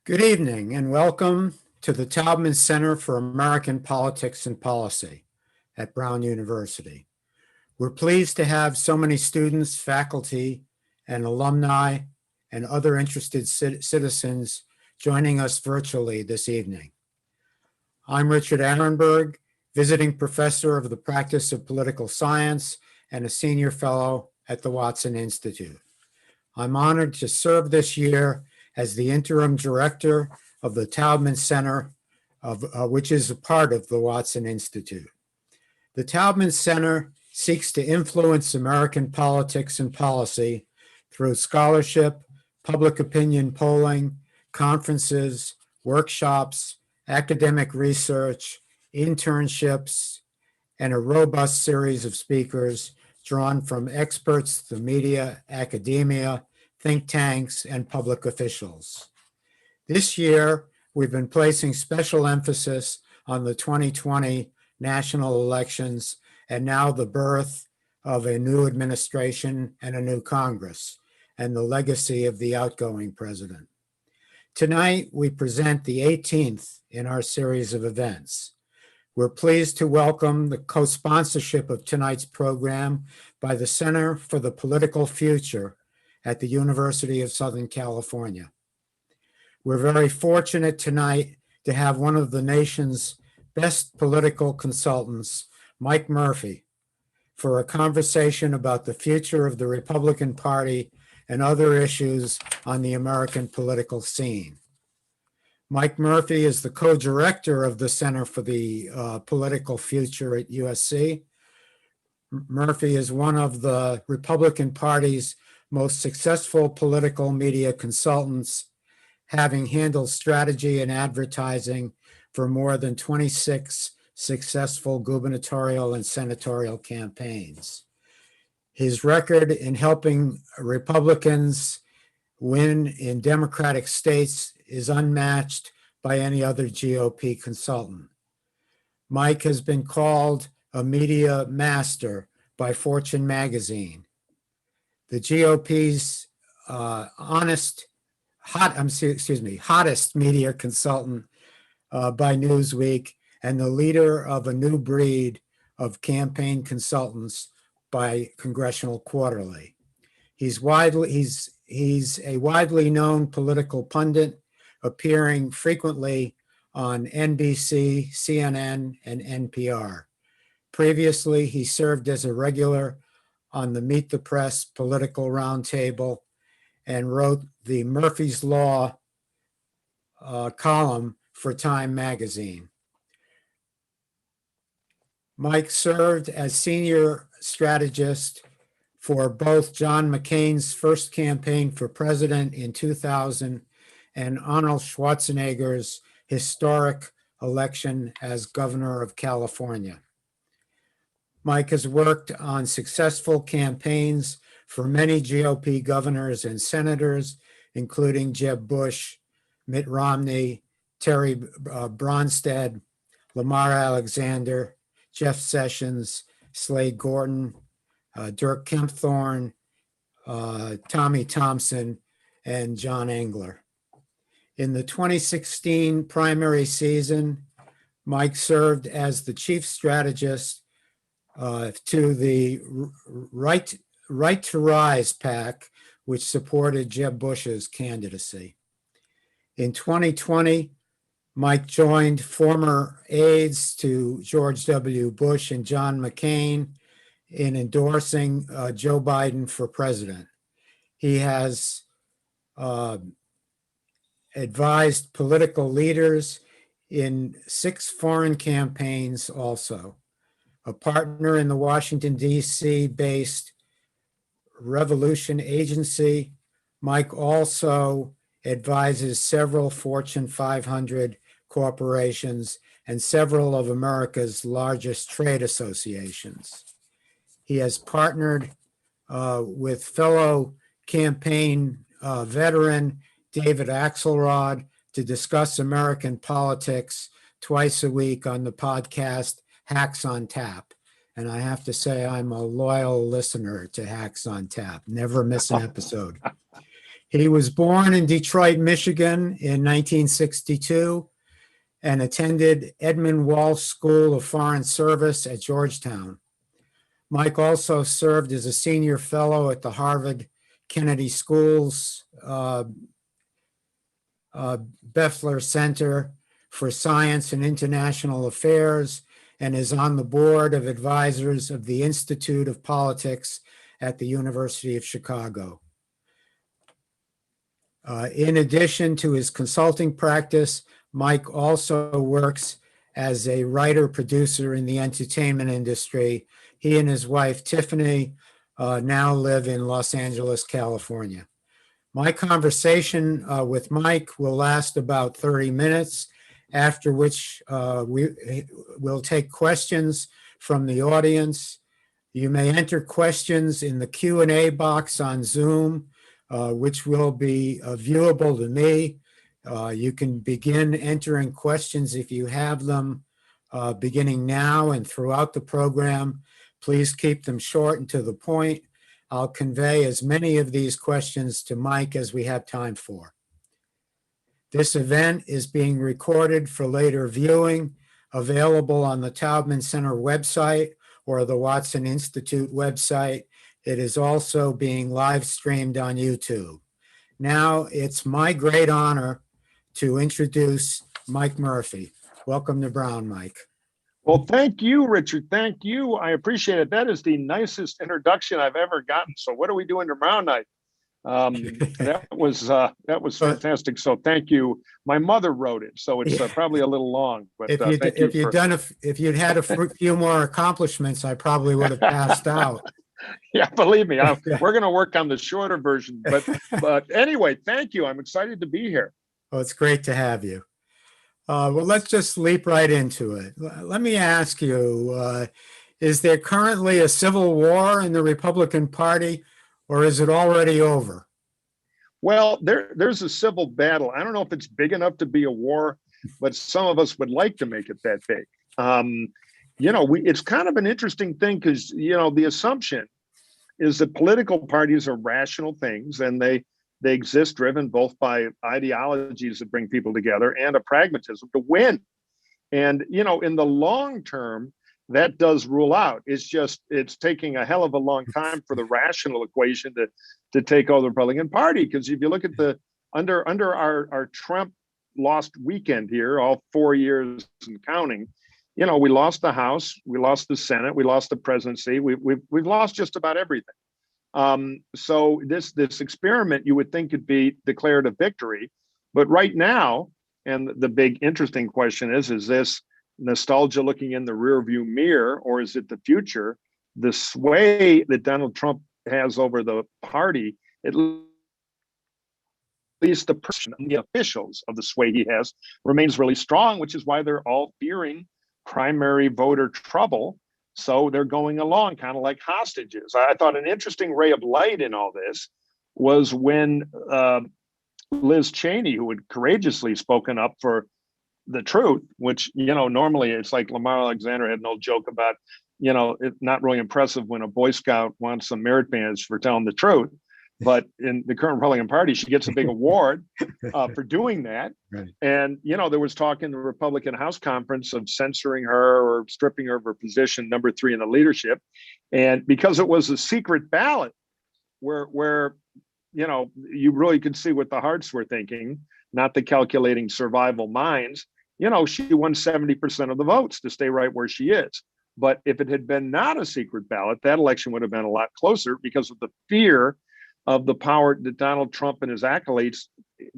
Good evening and welcome to the Taubman Center for American Politics and Policy at Brown University. We're pleased to have so many students, faculty, and alumni and other interested citizens joining us virtually this evening. I'm Richard Arenberg, visiting professor of the practice of political science and a senior fellow at the Watson Institute. I'm honored to serve this year as the interim director of the Taubman Center, which is a part of the Watson Institute. The Taubman Center seeks to influence American politics and policy through scholarship, public opinion polling, conferences, workshops, academic research, internships, and a robust series of speakers drawn from experts, the media, academia, think tanks, and public officials. This year, we've been placing special emphasis on the 2020 national elections and now the birth of a new administration and a new Congress and the legacy of the outgoing president. Tonight, we present the 18th in our series of events. We're pleased to welcome the co-sponsorship of tonight's program by the Center for the Political Future at the University of Southern California. We're very fortunate tonight to have one of the nation's best political consultants, Mike Murphy, for a conversation about the future of the Republican Party and other issues on the American political scene. Mike Murphy is the co-director of the Center for the Political Future at USC. Murphy is one of the Republican Party's most successful political media consultants, having handled strategy and advertising for more than 26 successful gubernatorial and senatorial campaigns. His record in helping Republicans win in Democratic states is unmatched by any other GOP consultant. Mike has been called a media master by Fortune magazine. The GOP's hottest media consultant by Newsweek, and the leader of a new breed of campaign consultants by Congressional Quarterly. He's a widely known political pundit, appearing frequently on NBC, CNN, and NPR. Previously, he served as a regular on the Meet the Press Political Roundtable and wrote the Murphy's Law column for Time magazine. Mike served as senior strategist for both John McCain's first campaign for president in 2000 and Arnold Schwarzenegger's historic election as governor of California. Mike has worked on successful campaigns for many GOP governors and senators, including Jeb Bush, Mitt Romney, Terry Branstad, Lamar Alexander, Jeff Sessions, Slade Gorton, Dirk Kempthorne, Tommy Thompson, and John Engler. In the 2016 primary season, Mike served as the chief strategist to the Right to Rise PAC, which supported Jeb Bush's candidacy. In 2020, Mike joined former aides to George W. Bush and John McCain in endorsing Joe Biden for president. He has advised political leaders in 6 foreign campaigns also. A partner in the Washington, D.C. based Revolution Agency, Mike also advises several Fortune 500 corporations and several of America's largest trade associations. He has partnered with fellow campaign veteran David Axelrod to discuss American politics twice a week on the podcast Hacks on Tap. And I have to say, I'm a loyal listener to Hacks on Tap. Never miss an episode. He was born in Detroit, Michigan in 1962 and attended Edmund Walsh School of Foreign Service at Georgetown. Mike also served as a senior fellow at the Harvard Kennedy School's Beffler Center for Science and International Affairs and is on the board of advisors of the Institute of Politics at the University of Chicago. In addition to his consulting practice, Mike also works as a writer-producer in the entertainment industry. He and his wife, Tiffany, now live in Los Angeles, California. My conversation with Mike will last about 30 minutes, after which we will take questions from the audience. You may enter questions in the Q&A box on Zoom, which will be viewable to me. You can begin entering questions if you have them beginning now and throughout the program. Please keep them short and to the point. I'll convey as many of these questions to Mike as we have time for. This event is being recorded for later viewing, available on the Taubman Center website or the Watson Institute website. It is also being live streamed on YouTube. Now it's my great honor to introduce Mike Murphy. Welcome to Brown, Mike. Well, thank you, Richard. Thank you. I appreciate it. That is the nicest introduction I've ever gotten. So what are we doing tomorrow night? That was fantastic. So thank you. My mother wrote it, so it's probably a little long. But if you'd had a few more accomplishments, I probably would have passed out. Yeah, believe me, we're going to work on the shorter version. But anyway, thank you. I'm excited to be here. Well, it's great to have you. Well, let's just leap right into it. Let me ask you, is there currently a civil war in the Republican Party, or is it already over? Well, there's a civil battle. I don't know if it's big enough to be a war, but some of us would like to make it that big. It's kind of an interesting thing because, the assumption is that political parties are rational things and they exist driven both by ideologies that bring people together and a pragmatism to win. And, in the long term, that does rule out. It's taking a hell of a long time for the rational equation to take over the Republican Party. Because if you look at under our Trump lost weekend here, all 4 years and counting, we lost the House, we lost the Senate, we lost the presidency, we've lost just about everything. So this experiment you would think could be declared a victory, but right now, and the big interesting question is this nostalgia looking in the rearview mirror, or is it the future? The sway that Donald Trump has over the party, at least the person, the officials of the sway he has, remains really strong, which is why they're all fearing primary voter trouble. So they're going along kind of like hostages. I thought an interesting ray of light in all this was when Liz Cheney, who had courageously spoken up for the truth, which, normally it's like Lamar Alexander had an old joke about, it's not really impressive when a Boy Scout wants some merit badge for telling the truth. But in the current Republican Party, she gets a big award for doing that. Right. And, there was talk in the Republican House Conference of censoring her or stripping her of her position, number 3 in the leadership. And because it was a secret ballot where you really could see what the hearts were thinking, not the calculating survival minds, she won 70% of the votes to stay right where she is. But if it had been not a secret ballot, that election would have been a lot closer because of the fear of the power that Donald Trump and his acolytes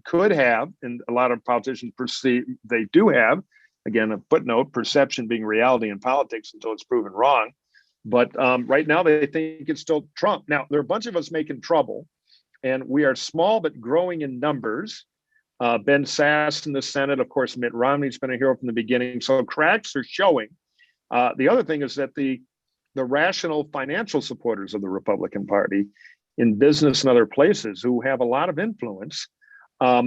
could have, and a lot of politicians perceive they do have. Again, a footnote, perception being reality in politics until it's proven wrong. But right now they think it's still Trump. Now, there are a bunch of us making trouble, and we are small but growing in numbers. Ben Sasse in the Senate, of course, Mitt Romney's been a hero from the beginning. So cracks are showing. The other thing is that the rational financial supporters of the Republican Party in business and other places who have a lot of influence are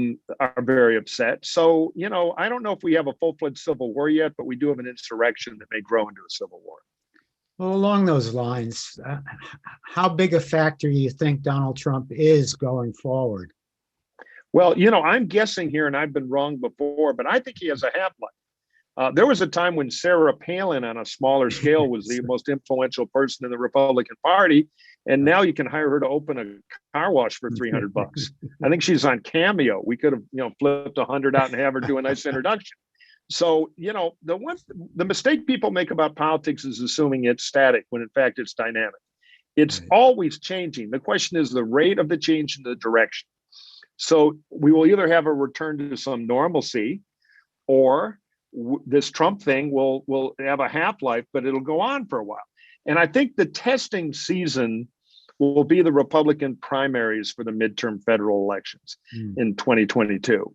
very upset. So, I don't know if we have a full-fledged civil war yet, but we do have an insurrection that may grow into a civil war. Well, along those lines, how big a factor do you think Donald Trump is going forward? Well, I'm guessing here, and I've been wrong before, but I think he has a half-life. There was a time when Sarah Palin, on a smaller scale, was the most influential person in the Republican Party, and now you can hire her to open a car wash for $300. I think she's on Cameo. We could have, flipped 100 out and have her do a nice introduction. So, the mistake people make about politics is assuming it's static when in fact it's dynamic. It's always changing. The question is the rate of the change and the direction. So we will either have a return to some normalcy, or this Trump thing will have a half-life, but it'll go on for a while. And I think the testing season will be the Republican primaries for the midterm federal elections in 2022.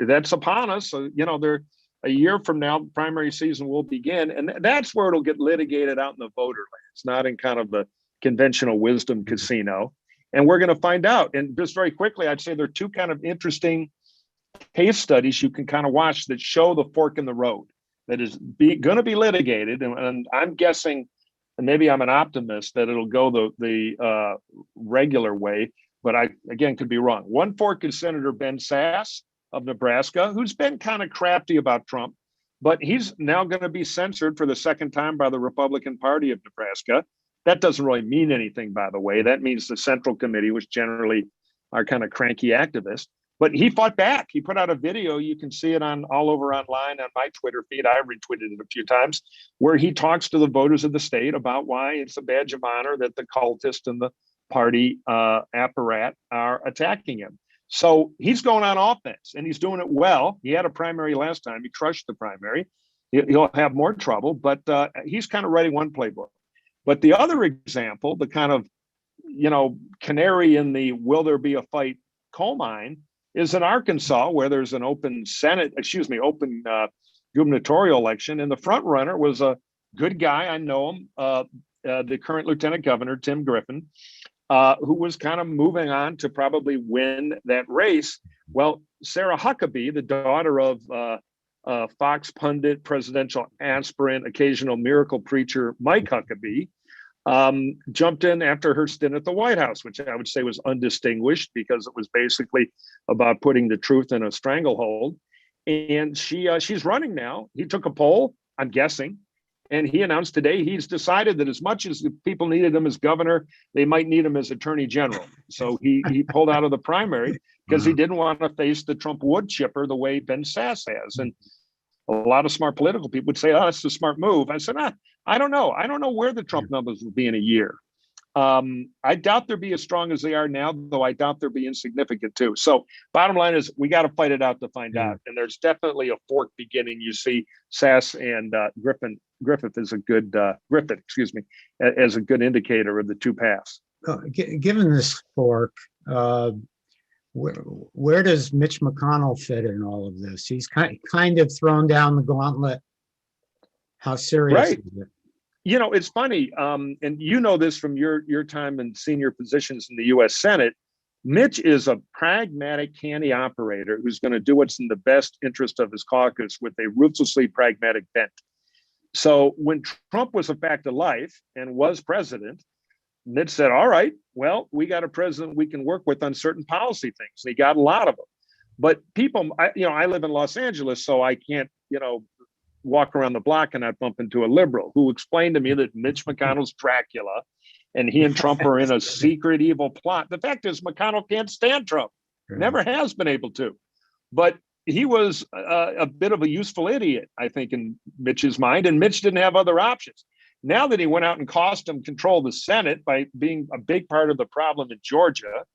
That's upon us. So, they're a year from now, primary season will begin. And that's where it'll get litigated out in the voter lands, not in kind of the conventional wisdom casino. And we're going to find out. And just very quickly, I'd say there are two kind of interesting case studies you can kind of watch that show the fork in the road that is going to be litigated. And I'm guessing, and maybe I'm an optimist, that it'll go the regular way, but I, again, could be wrong. One fork is Senator Ben Sasse of Nebraska, who's been kind of crafty about Trump, but he's now going to be censored for the second time by the Republican Party of Nebraska. That doesn't really mean anything, by the way. That means the Central Committee, which generally are kind of cranky activists. But he fought back. He put out a video. You can see it all over online on my Twitter feed. I retweeted it a few times, where he talks to the voters of the state about why it's a badge of honor that the cultists and the party apparat are attacking him. So he's going on offense, and he's doing it well. He had a primary last time. He crushed the primary. He'll have more trouble, but he's kind of writing one playbook. But the other example, the kind of, canary in the will there be a fight coal mine, is in Arkansas, where there's an open gubernatorial election. And the front runner was a good guy. I know him, the current lieutenant governor, Tim Griffin, who was kind of moving on to probably win that race. Well, Sarah Huckabee, the daughter of Fox pundit, presidential aspirant, occasional miracle preacher Mike Huckabee, jumped in after her stint at the White House, which I would say was undistinguished because it was basically about putting the truth in a stranglehold. And she's running now. He took a poll, I'm guessing, and he announced today he's decided that as much as the people needed him as governor, they might need him as attorney general. So he pulled out of the primary because he didn't want to face the Trump wood chipper the way Ben Sasse has. And a lot of smart political people would say, oh, that's a smart move. I said, I don't know. I don't know where the Trump numbers will be in a year. I doubt they'll be as strong as they are now, though I doubt they'll be insignificant too. So bottom line is we got to fight it out to find out. And there's definitely a fork beginning. You see Sasse and Griffith is a good as a good indicator of the two paths. Given this fork, where does Mitch McConnell fit in all of this? He's kind of thrown down the gauntlet. How serious is it? It's funny, and this from your time in senior positions in the U.S. Senate. Mitch is a pragmatic, canny operator who's going to do what's in the best interest of his caucus with a ruthlessly pragmatic bent. So when Trump was a fact of life and was president, Mitch said, all right, well, we got a president we can work with on certain policy things. And he got a lot of them. But people, I live in Los Angeles, so I can't, walk around the block and I bump into a liberal who explained to me that Mitch McConnell's Dracula and he and Trump are in a secret evil plot. The fact is McConnell can't stand Trump, never has been able to. But he was a bit of a useful idiot, I think, in Mitch's mind, and Mitch didn't have other options. Now that he went out and cost him control of the Senate by being a big part of the problem in Georgia,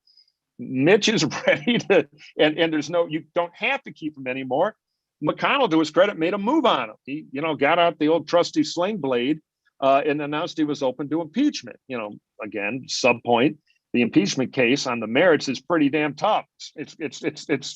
Mitch is ready to, and you don't have to keep him anymore. McConnell, to his credit, made a move on him. He, got out the old trusty sling blade and announced he was open to impeachment. Again, sub point, the impeachment case on the merits is pretty damn tough. It's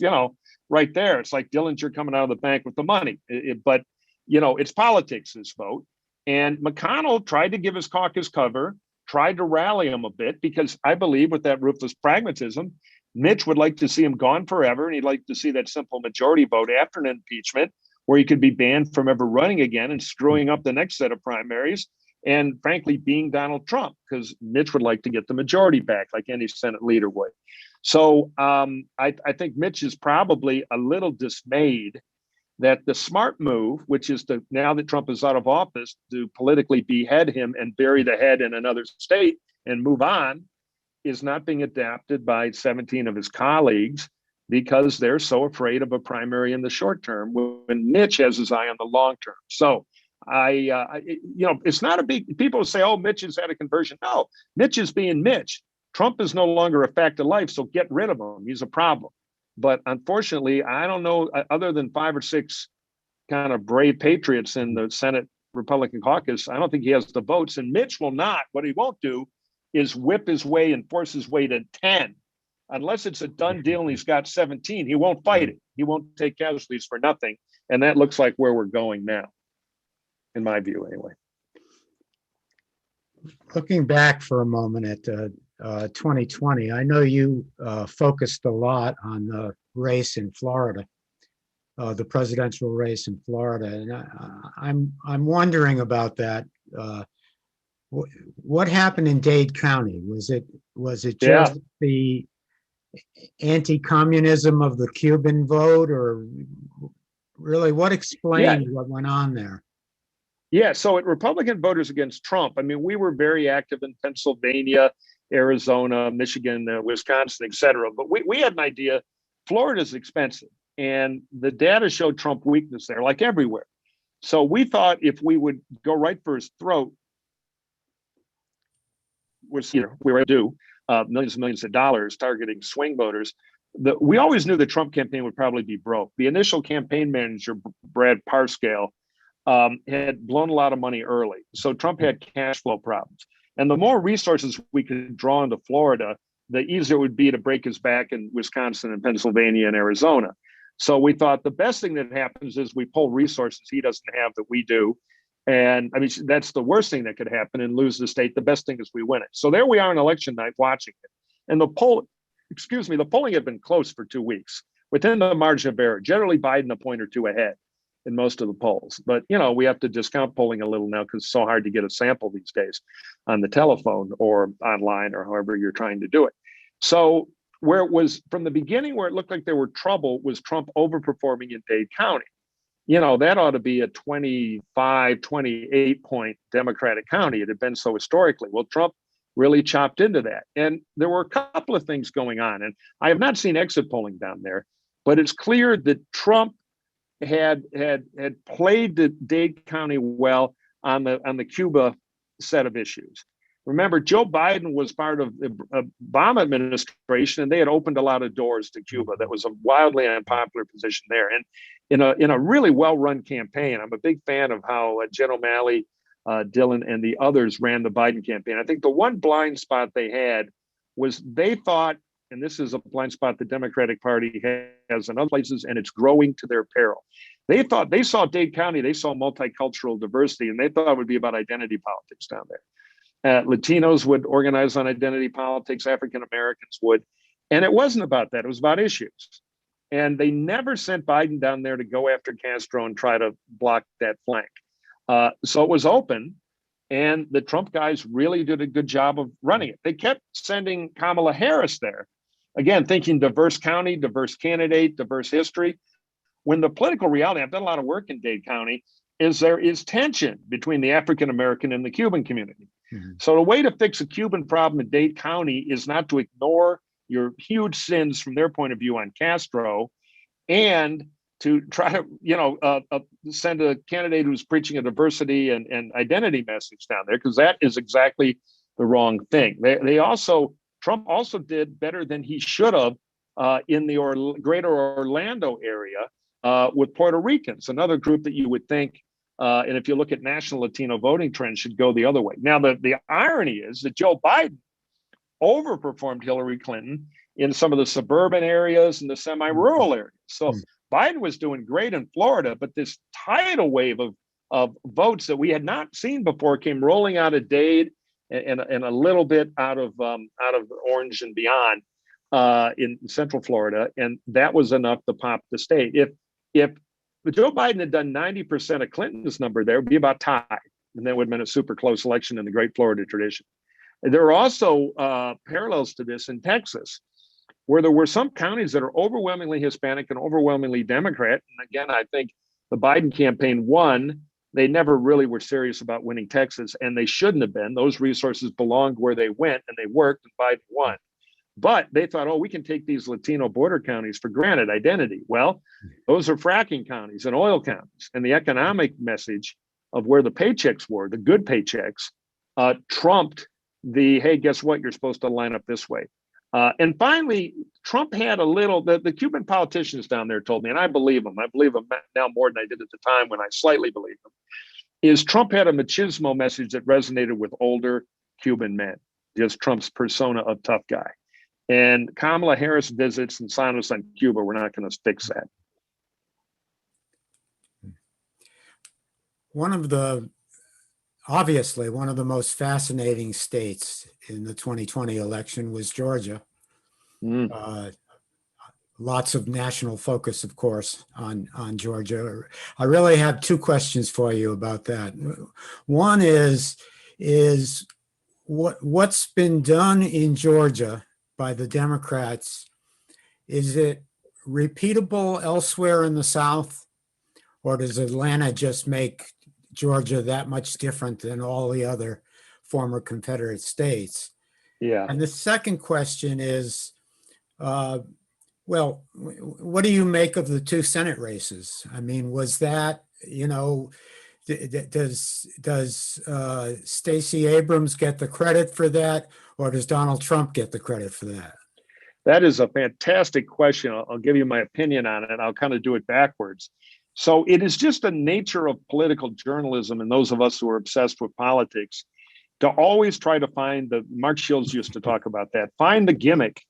right there. It's like Dillinger coming out of the bank with the money. But it's politics, this vote. And McConnell tried to give his caucus cover, tried to rally him a bit, because I believe with that ruthless pragmatism, Mitch would like to see him gone forever, and he'd like to see that simple majority vote after an impeachment where he could be banned from ever running again and screwing up the next set of primaries. and frankly, being Donald Trump, because Mitch would like to get the majority back, like any Senate leader would. So I think Mitch is probably a little dismayed that the smart move, which is to, now that Trump is out of office, to politically behead him and bury the head in another state and move on, is not being adapted by 17 of his colleagues because they're so afraid of a primary in the short term when Mitch has his eye on the long term. So it's not a big, people say, oh, Mitch has had a conversion. No, Mitch is being Mitch. Trump is no longer a fact of life, so get rid of him. He's a problem. But unfortunately, I don't know, other than 5 or 6 kind of brave patriots in the Senate Republican caucus, I don't think he has the votes. And Mitch will not. What he won't do is whip his way and force his way to 10. Unless it's a done deal and he's got 17, he won't fight it. He won't take casualties for nothing. And that looks like where we're going now, in my view, anyway. Looking back for a moment at 2020, I know you focused a lot on the race in Florida, the presidential race in Florida, and I'm wondering about that. What happened in Dade County? Was it just the anti-communism of the Cuban vote, or really what explained what went on there? Yeah, so at Republican voters against Trump, I mean, we were very active in Pennsylvania, Arizona, Michigan, Wisconsin, et cetera. But we had an idea, Florida's expensive, and the data showed Trump weakness there, like everywhere. So we thought if we would go right for his throat, which we were to do, millions and millions of dollars targeting swing voters. We always knew the Trump campaign would probably be broke. The initial campaign manager, Brad Parscale, had blown a lot of money early. So Trump had cash flow problems. And the more resources we could draw into Florida, the easier it would be to break his back in Wisconsin and Pennsylvania and Arizona. So we thought the best thing that happens is we pull resources he doesn't have that we do. And I mean, that's the worst thing that could happen and lose the state. The best thing is we win it. So there we are on election night watching it. And the polling had been close for 2 weeks within the margin of error, generally Biden a point or two ahead in most of the polls. But, we have to discount polling a little now because it's so hard to get a sample these days on the telephone or online or however you're trying to do it. So where it was from the beginning, where it looked like there were trouble, was Trump overperforming in Dade County. That ought to be a 25, 28 point Democratic county. It had been so historically. Well, Trump really chopped into that. And there were a couple of things going on. And I have not seen exit polling down there, but it's clear that Trump had played the Dade County well on the Cuba set of issues. Remember, Joe Biden was part of the Obama administration, and they had opened a lot of doors to Cuba. That was a wildly unpopular position there. And in a really well-run campaign, I'm a big fan of how Jen O'Malley, Dylan, and the others ran the Biden campaign. I think the one blind spot they had was they thought, and this is a blind spot the Democratic Party has in other places, and it's growing to their peril. They thought, they saw Dade County, they saw multicultural diversity, and they thought it would be about identity politics down there. Latinos would organize on identity politics, African Americans would. And it wasn't about that. It was about issues. And they never sent Biden down there to go after Castro and try to block that flank. So it was open. And the Trump guys really did a good job of running it. They kept sending Kamala Harris there. Again, thinking diverse county, diverse candidate, diverse history. When the political reality, I've done a lot of work in Dade County, is there is tension between the African American and the Cuban community. Mm-hmm. So the way to fix a Cuban problem in Dade County is not to ignore your huge sins from their point of view on Castro, and to try to send a candidate who's preaching a diversity and identity message down there, because that is exactly the wrong thing. Trump also did better than he should have in the greater Orlando area with Puerto Ricans, another group that you would think, and if you look at national Latino voting trends, should go the other way. Now, the irony is that Joe Biden overperformed Hillary Clinton in some of the suburban areas and the semi-rural areas. So Biden was doing great in Florida, but this tidal wave of votes that we had not seen before came rolling out of Dade and a little bit out of Orange and beyond in Central Florida, and that was enough to pop the state. If Joe Biden had done 90% of Clinton's number, there would be about tied. and that would have been a super close election in the great Florida tradition. There are also parallels to this in Texas, where there were some counties that are overwhelmingly Hispanic and overwhelmingly Democrat. And again, I think the Biden campaign won. They never really were serious about winning Texas, and they shouldn't have been. Those resources belonged where they went, and they worked, and Biden won. But they thought, oh, we can take these Latino border counties for granted identity. Well, those are fracking counties and oil counties. And the economic message of where the paychecks were, the good paychecks, trumped the, hey, guess what? You're supposed to line up this way. And finally, Trump had a little, the Cuban politicians down there told me, and I believe them now more than I did at the time when I slightly believed them, is Trump had a machismo message that resonated with older Cuban men, just Trump's persona of tough guy. And Kamala Harris visits and silence on Cuba, we're not going to fix that. Obviously, one of the most fascinating states in the 2020 election was Georgia. Lots of national focus, of course, on Georgia. I really have two questions for you about that. One is what's been done in Georgia by the Democrats, is it repeatable elsewhere in the South, or does Atlanta just make Georgia that much different than all the other former Confederate states? Yeah. And the second question is, well, what do you make of the two Senate races? I mean, was that, does Stacey Abrams get the credit for that, or does Donald Trump get the credit for that? That is a fantastic question. I'll give you my opinion on it. I'll kind of do it backwards. So it is just the nature of political journalism and those of us who are obsessed with politics to always try to find Mark Shields used to talk about that, find the gimmick,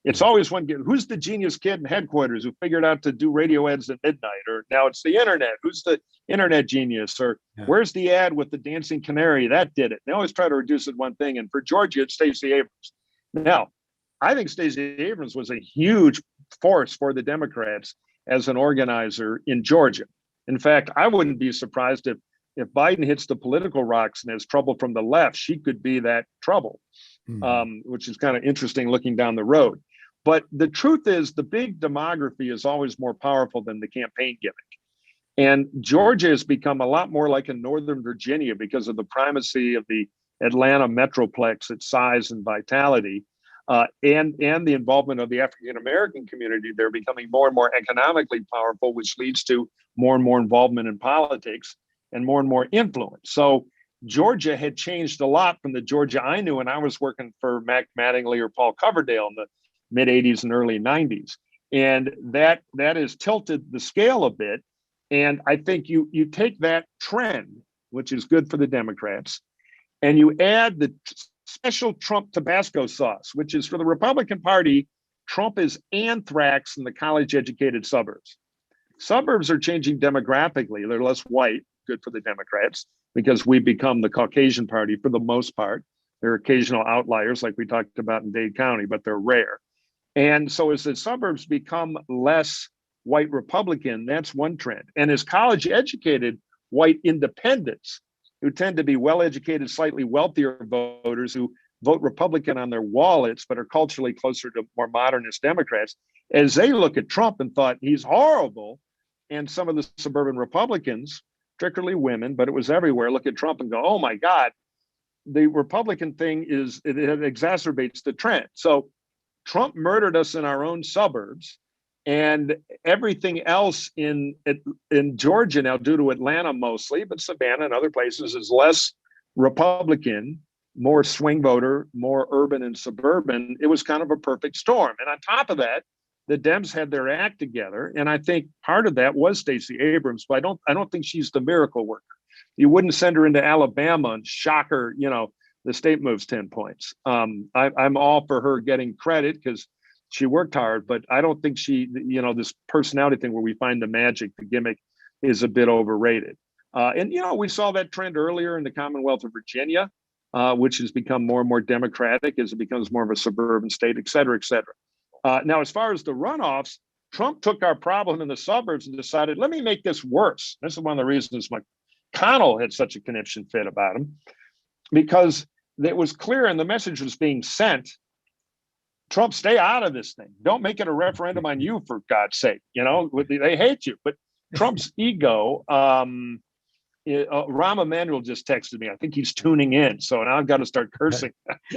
It's always one gimmick. Who's the genius kid in headquarters who figured out to do radio ads at midnight? Or now it's the internet. Who's the internet genius? Or where's the ad with the dancing canary? That did it. They always try to reduce it one thing. And for Georgia, it's Stacey Abrams. Now, I think Stacey Abrams was a huge force for the Democrats as an organizer in Georgia. In fact, I wouldn't be surprised if Biden hits the political rocks and has trouble from the left, she could be that trouble, which is kind of interesting looking down the road. But the truth is, the big demography is always more powerful than the campaign gimmick. And Georgia has become a lot more like a Northern Virginia because of the primacy of the Atlanta metroplex, its size and vitality. And the involvement of the African-American community. They're becoming more and more economically powerful, which leads to more and more involvement in politics and more influence. So Georgia had changed a lot from the Georgia I knew when I was working for Mac Mattingly or Paul Coverdale in the mid 80s and early 90s. And that has tilted the scale a bit. And I think you take that trend, which is good for the Democrats, and you add the special Trump Tabasco sauce, which is for the Republican Party. Trump is anthrax in the college-educated suburbs. Suburbs are changing demographically. They're less white, good for the Democrats, because we become the Caucasian party for the most part. There are occasional outliers like we talked about in Dade County, but they're rare. And so as the suburbs become less white Republican, that's one trend. And as college-educated white independents, who tend to be well-educated, slightly wealthier voters who vote Republican on their wallets, but are culturally closer to more modernist Democrats, as they look at Trump and thought he's horrible, and some of the suburban Republicans, particularly women, but it was everywhere, look at Trump and go, oh my God, the Republican thing it exacerbates the trend. So Trump murdered us in our own suburbs. And everything else in Georgia now, due to Atlanta mostly, but Savannah and other places, is less Republican, more swing voter, more urban and suburban. It was kind of a perfect storm. And on top of that, the Dems had their act together. And I think part of that was Stacey Abrams, but I don't think she's the miracle worker. You wouldn't send her into Alabama and shock her, the state moves 10 points. I'm all for her getting credit because she worked hard, but I don't think this personality thing where we find the magic, the gimmick, is a bit overrated. And we saw that trend earlier in the Commonwealth of Virginia, which has become more and more Democratic as it becomes more of a suburban state, et cetera, et cetera. Now, as far as the runoffs, Trump took our problem in the suburbs and decided, let me make this worse. This is one of the reasons Connell had such a conniption fit about him because it was clear and the message was being sent. Trump, stay out of this thing. Don't make it a referendum on you, for God's sake. You know, they hate you. But Trump's ego, Rahm Emanuel just texted me. I think he's tuning in. So now I've got to start cursing.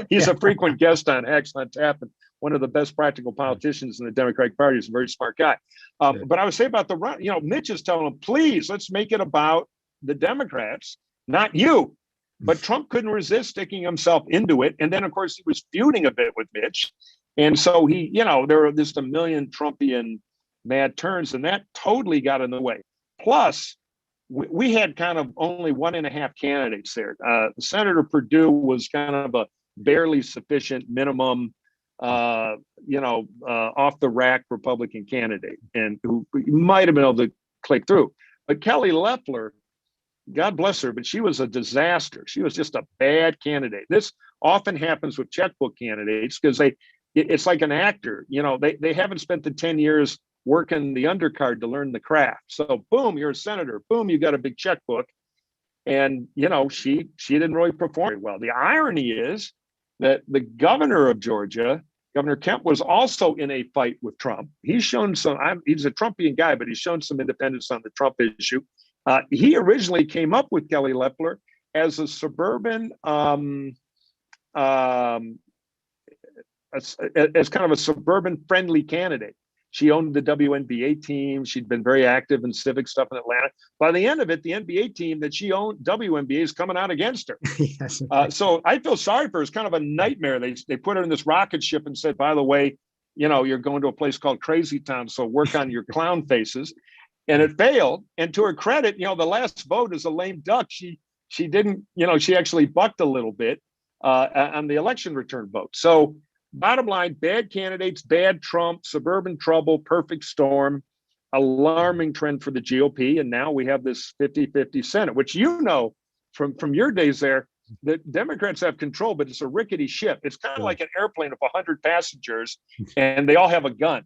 He's a frequent guest on Hacks on Tap and one of the best practical politicians in the Democratic Party. He's a very smart guy. But I would say about the run, Mitch is telling him, please, let's make it about the Democrats, not you. But Trump couldn't resist sticking himself into it. And then, of course, he was feuding a bit with Mitch. And so he, there were just a million Trumpian mad turns, and that totally got in the way. Plus, we had kind of only 1.5 candidates there. Senator Perdue was kind of a barely sufficient minimum, off the rack Republican candidate, and who might have been able to click through. But Kelly Loeffler, God bless her, but she was a disaster. She was just a bad candidate. This often happens with checkbook candidates because it's like an actor. They haven't spent the 10 years working the undercard to learn the craft. So boom, you're a senator. Boom, you got a big checkbook. And, she didn't really perform very well. The irony is that the governor of Georgia, Governor Kemp, was also in a fight with Trump. He's shown he's a Trumpian guy, but he's shown some independence on the Trump issue. He originally came up with Kelly Loeffler as a suburban, as kind of a suburban friendly candidate. She owned the WNBA team. She'd been very active in civic stuff in Atlanta. By the end of it, the NBA team that she owned, WNBA, is coming out against her. Yes. So I feel sorry for her. It's kind of a nightmare. They put her in this rocket ship and said, by the way, you're going to a place called Crazy Town, so work on your clown faces. And it failed. And to her credit, the last vote is a lame duck. She didn't, she actually bucked a little bit on the election return vote. So bottom line, bad candidates, bad Trump, suburban trouble, perfect storm, alarming trend for the GOP. And now we have this 50-50 Senate, which from your days there, the Democrats have control, but it's a rickety ship. It's kind of like an airplane of 100 passengers, and they all have a gun.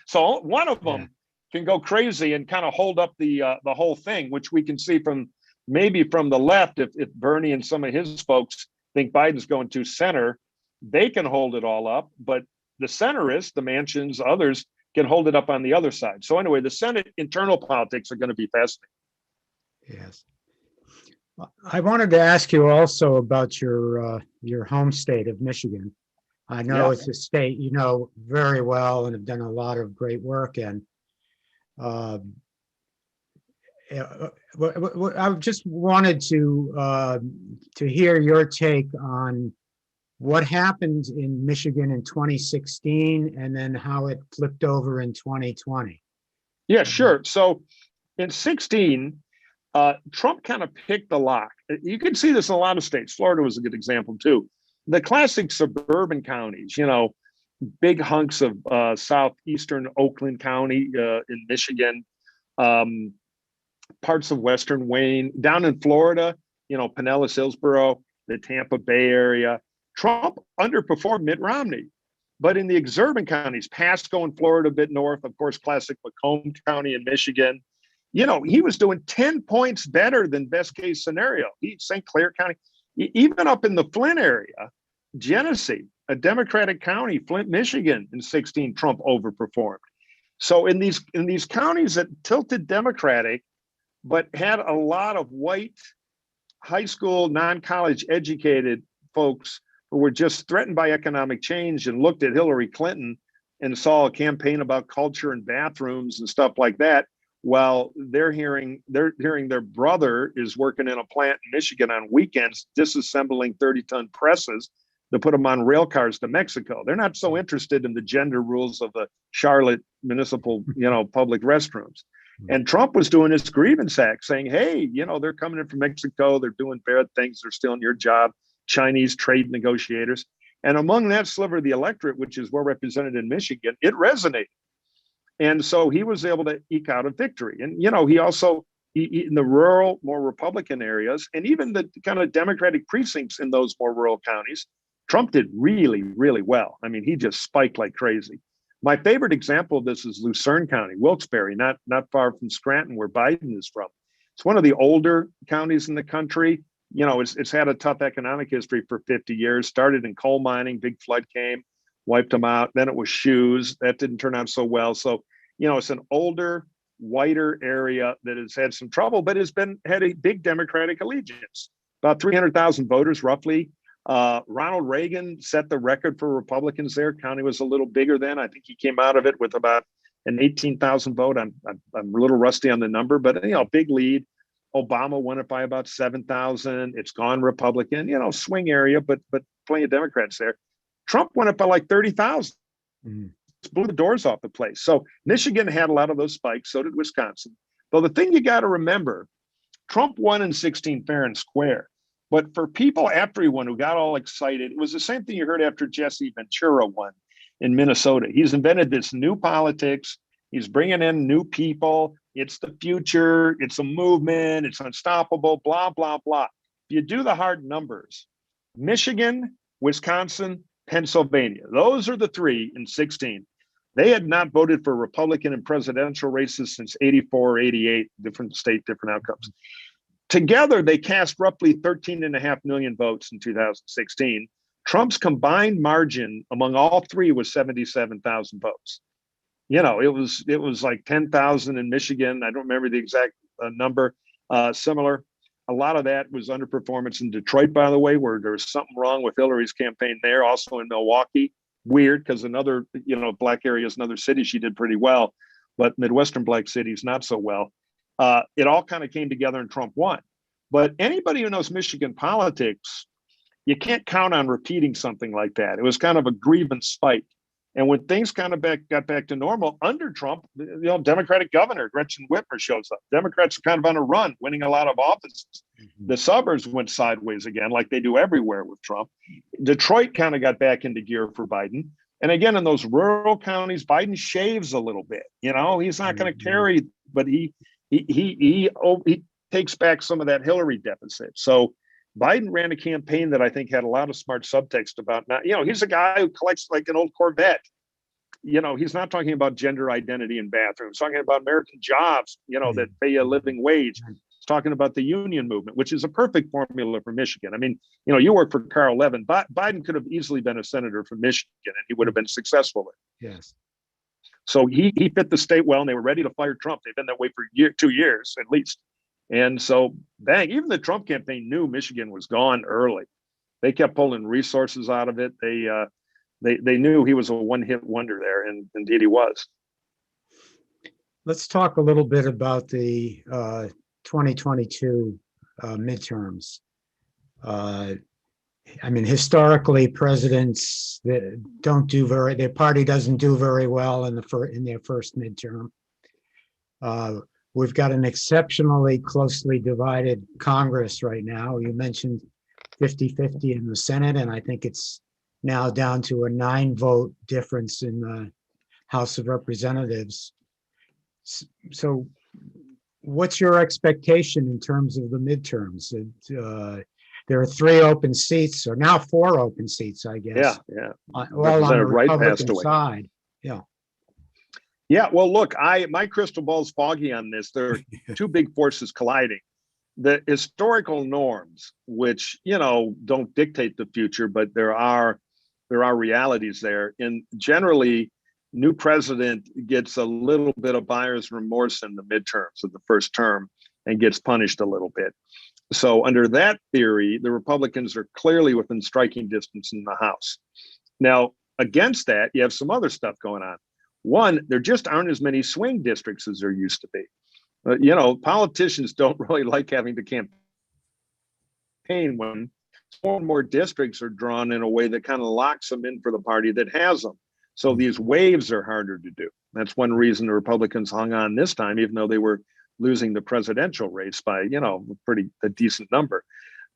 So one of them can go crazy and kind of hold up the whole thing, which we can see from the left. If Bernie and some of his folks think Biden's going to center, they can hold it all up, but the centerists, the Mansions, others can hold it up on the other side. So anyway, the Senate internal politics are going to be fascinating. Yes. I wanted to ask you also about your home state of Michigan. I know it's a state you know very well and have done a lot of great work in. I just wanted to hear your take on what happened in Michigan in 2016 and then how it flipped over in 2020. Yeah, sure. So in 16, Trump kind of picked the lock. You can see this in a lot of states. Florida was a good example too. The classic suburban counties, big hunks of southeastern Oakland County in Michigan, parts of western Wayne, down in Florida, Pinellas, Hillsborough, the Tampa Bay area. Trump underperformed Mitt Romney. But in the exurban counties, Pasco in Florida, a bit north, of course, classic Macomb County in Michigan, he was doing 10 points better than best case scenario. St. Clair County, even up in the Flint area, Genesee, a Democratic county, Flint, Michigan, in 16, Trump overperformed. So in these counties that tilted Democratic, but had a lot of white, high school, non-college educated folks who were just threatened by economic change and looked at Hillary Clinton and saw a campaign about culture and bathrooms and stuff like that, while they're hearing their brother is working in a plant in Michigan on weekends, disassembling 30-ton presses to put them on rail cars to Mexico. They're not so interested in the gender rules of the Charlotte municipal, public restrooms. And Trump was doing his grievance act saying, hey, they're coming in from Mexico. They're doing bad things. They're stealing your job. Chinese trade negotiators. And among that sliver of the electorate, which is well represented in Michigan, it resonated. And so he was able to eke out a victory. And, he also, in the rural, more Republican areas, and even the kind of Democratic precincts in those more rural counties, Trump did really, really well. I mean, he just spiked like crazy. My favorite example of this is Lucerne County, Wilkes-Barre, not far from Scranton, where Biden is from. It's one of the older counties in the country. You know, it's had a tough economic history for 50 years. Started in coal mining, big flood came, wiped them out. Then it was shoes. That didn't turn out so well. So, you know, it's an older, whiter area that has had some trouble, but had a big Democratic allegiance. About 300,000 voters, roughly. Ronald Reagan set the record for Republicans there. County was a little bigger then. I think he came out of it with about an 18,000 vote. I'm a little rusty on the number, but you know, big lead. Obama won it by about 7,000. It's gone Republican, you know, swing area, but plenty of Democrats there. Trump won it by like 30,000. Blew the doors off the place. So Michigan had a lot of those spikes. So did Wisconsin. Though the thing you got to remember, Trump won in 16 fair and square. But for people after he won who got all excited, it was the same thing you heard after Jesse Ventura won in Minnesota. He's invented this new politics. He's bringing in new people. It's the future. It's a movement. It's unstoppable, blah, blah, blah. If you do the hard numbers, Michigan, Wisconsin, Pennsylvania, those are the three in 16. They had not voted for Republican and presidential races since 84 or 88, different state, different outcomes. Together, they cast roughly 13.5 million votes in 2016. Trump's combined margin among all three was 77,000 votes. You know, it was like 10,000 in Michigan. I don't remember the exact number. Similar. A lot of that was underperformance in Detroit, by the way, where there was something wrong with Hillary's campaign there. Also in Milwaukee, weird because another, you know, black areas, another city, she did pretty well, but Midwestern black cities not so well. It all kind of came together and Trump won. But anybody who knows Michigan politics, you can't count on repeating something like that. It was kind of a grievance spike. And when things kind of got back to normal under Trump, you know, Democratic governor Gretchen Whitmer shows up. Democrats are kind of on a run, winning a lot of offices. The suburbs went sideways again, like they do everywhere with Trump. Detroit kind of got back into gear for Biden. And again, in those rural counties, Biden shaves a little bit. You know, he's not going to carry, but he takes back some of that Hillary deficit. So Biden ran a campaign that I think had a lot of smart subtext about not, you know, he's a guy who collects like an old Corvette. You know, he's not talking about gender identity in bathrooms, talking about American jobs, you know, that pay a living wage. He's talking about the union movement, which is a perfect formula for Michigan. I mean, you know, you work for Carl Levin. Biden could have easily been a senator from Michigan and he would have been successful. Yes. So he fit the state well and they were ready to fire Trump. They've been that way for 2 years at least. And so, bang, even the Trump campaign knew Michigan was gone early. They kept pulling resources out of it. They knew he was a one-hit wonder there, and indeed he was. Let's talk a little bit about the 2022 midterms. I mean, historically, presidents that their party doesn't do very well in their first midterm. We've got an exceptionally closely divided Congress right now. You mentioned 50-50 in the Senate, and I think it's now down to a 9-vote difference in the House of Representatives. So what's your expectation in terms of the midterms? There are 3 open seats, or now 4 open seats, I guess. Yeah. All on the Republican side. Yeah. Yeah, well, look, my crystal ball is foggy on this. There are 2 big forces colliding. The historical norms, which, you know, don't dictate the future, but there are realities there. And generally, new president gets a little bit of buyer's remorse in the midterms of the first term and gets punished a little bit. So under that theory, the Republicans are clearly within striking distance in the House. Now, against that, you have some other stuff going on. One, there just aren't as many swing districts as there used to be. You know, politicians don't really like having to campaign when more and more districts are drawn in a way that kind of locks them in for the party that has them. So these waves are harder to do. That's one reason the Republicans hung on this time, even though they were losing the presidential race by, you know, a decent number.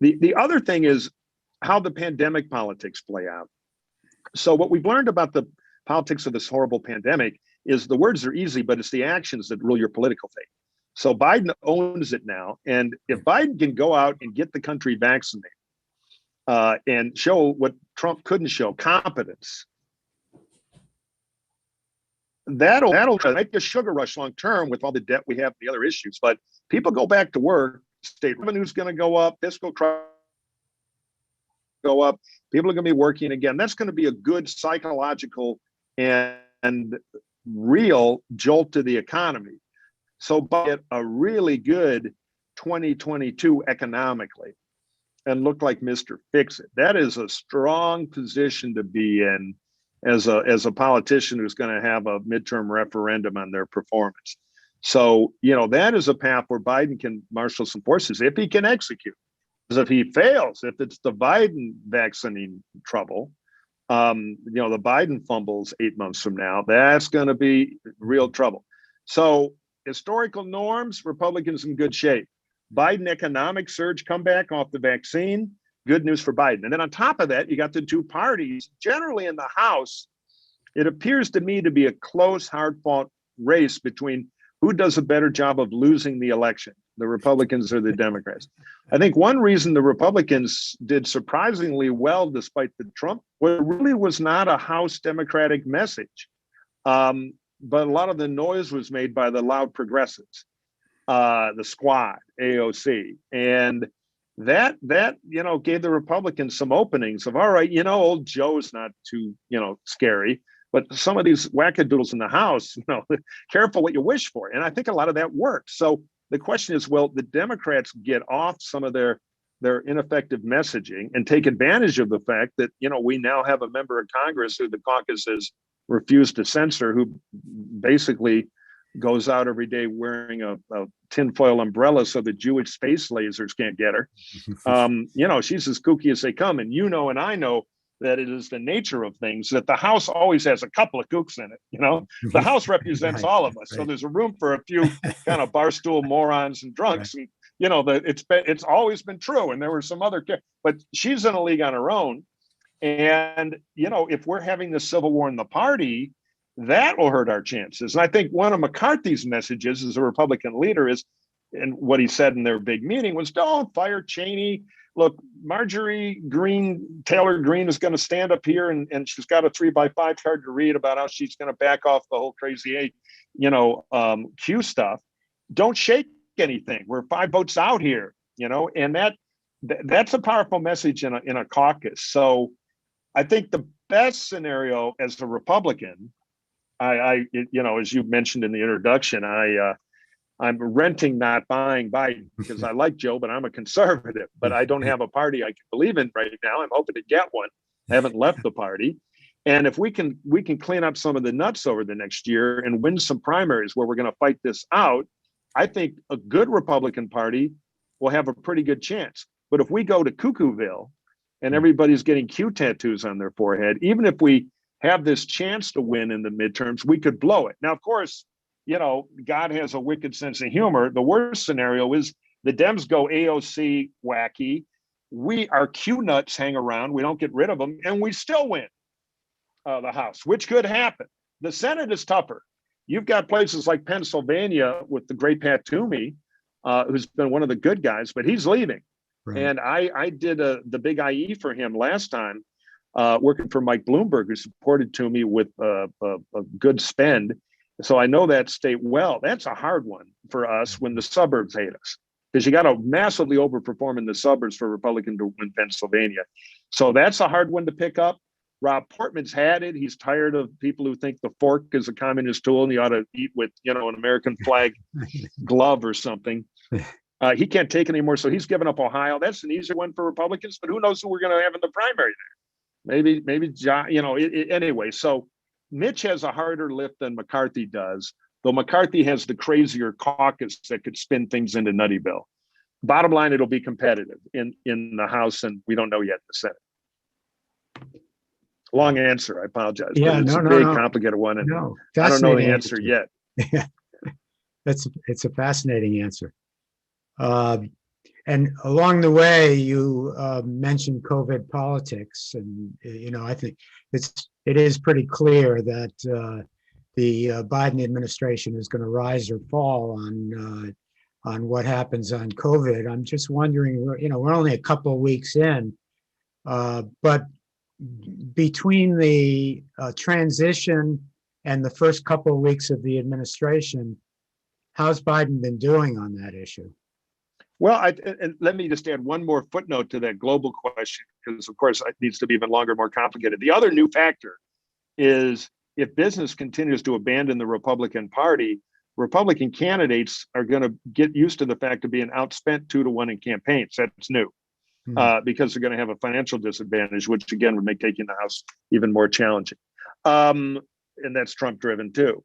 The other thing is how the pandemic politics play out. So what we've learned about the politics of this horrible pandemic is the words are easy, but it's the actions that rule your political fate. So Biden owns it now. And if Biden can go out and get the country vaccinated and show what Trump couldn't show, competence, that'll make a sugar rush long term with all the debt we have, the other issues. But people go back to work, state revenue's going to go up, fiscal go up, people are going to be working again. That's going to be a good psychological and real jolt to the economy. So by a really good 2022 economically and look like Mr. Fix It. That is a strong position to be in as a politician who's going to have a midterm referendum on their performance. So, that is a path where Biden can marshal some forces if he can execute. Because if he fails, if it's the Biden vaccinating trouble, the Biden fumbles 8 months from now, that's going to be real trouble. So historical norms, Republicans in good shape. Biden economic surge comeback off the vaccine, good news for Biden. And then on top of that, you got the two parties. Generally in the House, it appears to me to be a close, hard-fought race between who does a better job of losing the election, the Republicans or the Democrats. I think one reason the Republicans did surprisingly well despite the Trump, well, it really was not a House Democratic message. But a lot of the noise was made by the loud progressives, the Squad, AOC. And that gave the Republicans some openings of, all right, old Joe's not too, scary. But some of these wackadoodles in the House, careful what you wish for. And I think a lot of that worked. So the question is, will the Democrats get off some of their ineffective messaging and take advantage of the fact that, we now have a member of Congress who the caucus has refused to censor, who basically goes out every day wearing a tinfoil umbrella so the Jewish space lasers can't get her. She's as kooky as they come. And and I know that it is the nature of things that the House always has a couple of kooks in it. The House represents all of us. So there's a room for a few kind of barstool morons and drunks. And, it's always been true. And there were some other, but she's in a league on her own. And, if we're having the civil war in the party, that will hurt our chances. And I think one of McCarthy's messages as a Republican leader is, and what he said in their big meeting was, don't fire Cheney. Look, Marjorie Taylor Greene is going to stand up here and she's got a 3x5 card to read about how she's going to back off the whole crazy, Q stuff. Don't shake anything. We're 5 votes out here, and that's a powerful message in a caucus. So I think the best scenario as a Republican, I as you mentioned in the introduction, I'm renting, not buying Biden because I like Joe, but I'm a conservative, but I don't have a party I can believe in right now. I'm hoping to get one. I haven't left the party. And if we can clean up some of the nuts over the next year and win some primaries where we're going to fight this out, I think a good Republican Party will have a pretty good chance. But if we go to Cuckooville and everybody's getting Q tattoos on their forehead, even if we have this chance to win in the midterms, we could blow it. Now, of course, God has a wicked sense of humor. The worst scenario is the Dems go AOC wacky. Our Q nuts hang around. We don't get rid of them, and we still win the House, which could happen. The Senate is tougher. You've got places like Pennsylvania with the great Pat Toomey, who's been one of the good guys, but he's leaving. Right. And I did the big IE for him last time, working for Mike Bloomberg, who supported Toomey with a good spend. So I know that state well. That's a hard one for us when the suburbs hate us, because you got to massively overperform in the suburbs for a Republican to win Pennsylvania. So that's a hard one to pick up. Rob Portman's had it. He's tired of people who think the fork is a communist tool and you ought to eat with, an American flag glove or something. He can't take it anymore. So he's given up Ohio. That's an easier one for Republicans, but who knows who we're going to have in the primary there? Maybe John, anyway. So Mitch has a harder lift than McCarthy does, though McCarthy has the crazier caucus that could spin things into Nuttyville. Bottom line, it'll be competitive in the House, and we don't know yet in the Senate. Long answer. I apologize. Yeah, but it's a big, complicated one, and I don't know the answer yet. Yeah, it's a fascinating answer. And along the way, you mentioned COVID politics, and I think it is pretty clear that the Biden administration is going to rise or fall on what happens on COVID. I'm just wondering, we're only a couple of weeks in, but between the transition and the first couple of weeks of the administration. How's Biden been doing on that issue? Well, and let me just add one more footnote to that global question, because of course it needs to be even longer, more complicated. The other new factor is if business continues to abandon the Republican Party, Republican candidates are going to get used to the fact of being outspent 2-to-1 in campaigns. That's new. Because they're going to have a financial disadvantage, which again would make taking the House even more challenging. And that's Trump driven too.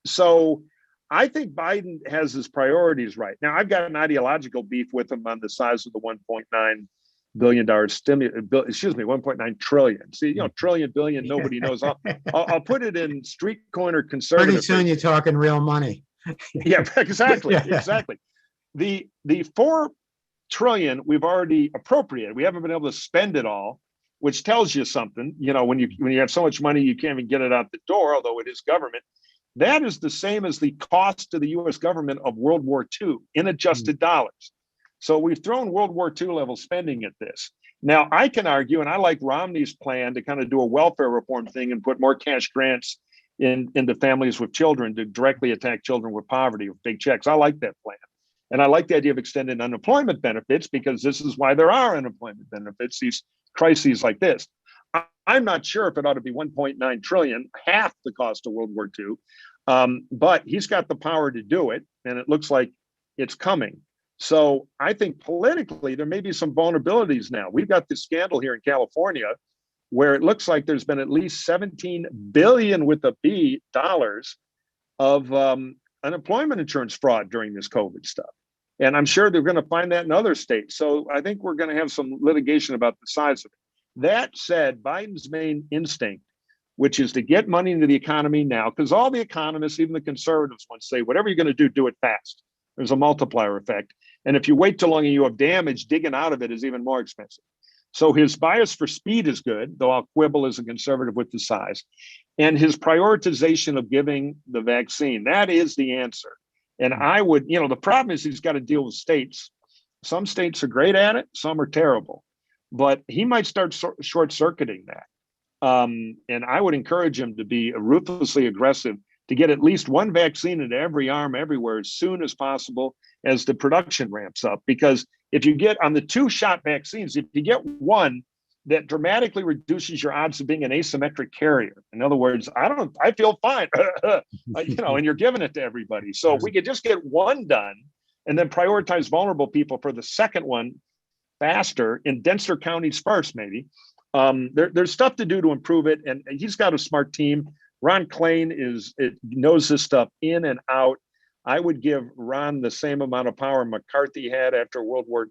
So I think Biden has his priorities right. Now, I've got an ideological beef with him on the size of the $1.9 billion stimulus, 1.9 trillion. See, trillion, billion, nobody knows. I'll put it in street coin or conservative. Pretty soon you're talking real money. Yeah, exactly. Yeah. Exactly. The 4 trillion we've already appropriated. We haven't been able to spend it all, which tells you something. When you have so much money, you can't even get it out the door, although it is government. That is the same as the cost to the US government of World War II in adjusted dollars. So we've thrown World War II level spending at this. Now, I can argue, and I like Romney's plan to kind of do a welfare reform thing and put more cash grants into families with children to directly attack children with poverty with big checks. I like that plan. And I like the idea of extending unemployment benefits, because this is why there are unemployment benefits, these crises like this. I'm not sure if it ought to be 1.9 trillion, half the cost of World War II, but he's got the power to do it, and it looks like it's coming. So I think politically, there may be some vulnerabilities now. We've got this scandal here in California where it looks like there's been at least 17 billion with a B dollars of unemployment insurance fraud during this COVID stuff. And I'm sure they're going to find that in other states. So I think we're going to have some litigation about the size of it. That said, Biden's main instinct, which is to get money into the economy now, because all the economists, even the conservatives, want to say, whatever you're going to do it fast. There's a multiplier effect. And if you wait too long and you have damage, digging out of it is even more expensive. So his bias for speed is good, though I'll quibble as a conservative with the size. And his prioritization of giving the vaccine, that is the answer. And I would, the problem is he's got to deal with states. Some states are great at it, some are terrible. But he might start short-circuiting that. And I would encourage him to be ruthlessly aggressive to get at least one vaccine into every arm everywhere as soon as possible as the production ramps up. Because if you get on the 2-shot vaccines, if you get one, that dramatically reduces your odds of being an asymmetric carrier. In other words, I feel fine, and you're giving it to everybody. So if we could just get one done and then prioritize vulnerable people for the second one faster in denser counties first, maybe. There's stuff to do to improve it. And he's got a smart team. Ron Klain knows this stuff in and out. I would give Ron the same amount of power MacArthur had after World War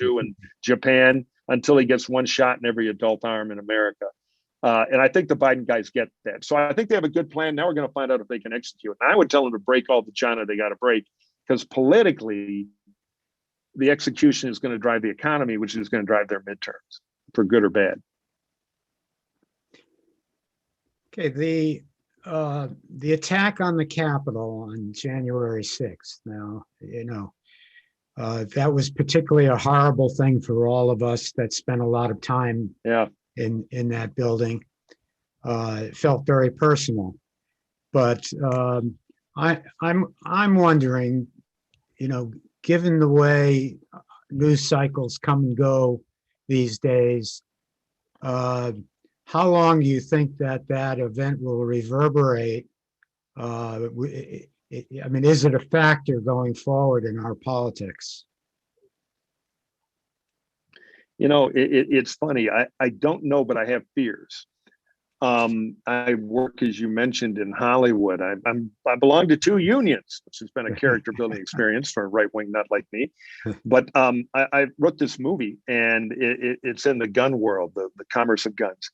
II in Japan, until he gets one shot in every adult arm in America. And I think the Biden guys get that. So I think they have a good plan. Now we're going to find out if they can execute. And I would tell them to break all the China they got to break, because politically, the execution is going to drive the economy, which is going to drive their midterms, for good or bad. Okay, the attack on the Capitol on January 6th. Now, that was particularly a horrible thing for all of us that spent a lot of time in that building. It felt very personal. But I'm wondering, given the way news cycles come and go these days, how long do you think that event will reverberate? Is it a factor going forward in our politics? It's funny. I don't know, but I have fears. I work, as you mentioned, in Hollywood. I belong to 2 unions, which has been a character building experience for a right wing nut like me. But I wrote this movie, and it's in the gun world, the commerce of guns.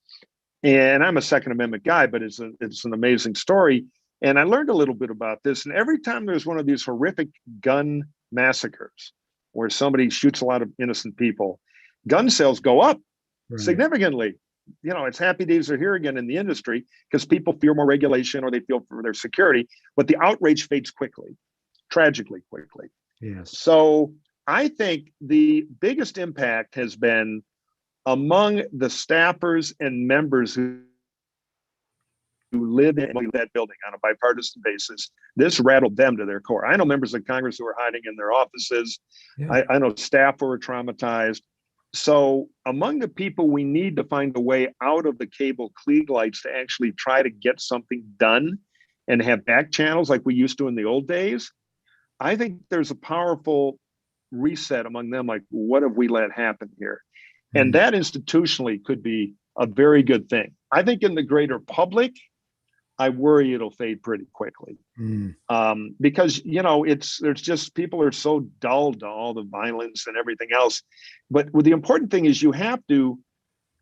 And I'm a Second Amendment guy, but it's an amazing story. And I learned a little bit about this. And every time there's one of these horrific gun massacres where somebody shoots a lot of innocent people, gun sales go up significantly. It's happy days are here again in the industry, because people fear more regulation or they feel for their security, but the outrage fades quickly, tragically quickly. Yes. So I think the biggest impact has been among the staffers and members who live in that building on a bipartisan basis. This rattled them to their core. I know members of Congress who were hiding in their offices. Yeah. I know staff who were traumatized. So among the people we need to find a way out of the cable Klieg lights to actually try to get something done and have back channels like we used to in the old days, I think there's a powerful reset among them. Like, what have we let happen here? And that institutionally could be a very good thing. I think in the greater public, I worry it'll fade pretty quickly. Because, there's just, people are so dull to all the violence and everything else. But the important thing is you have to,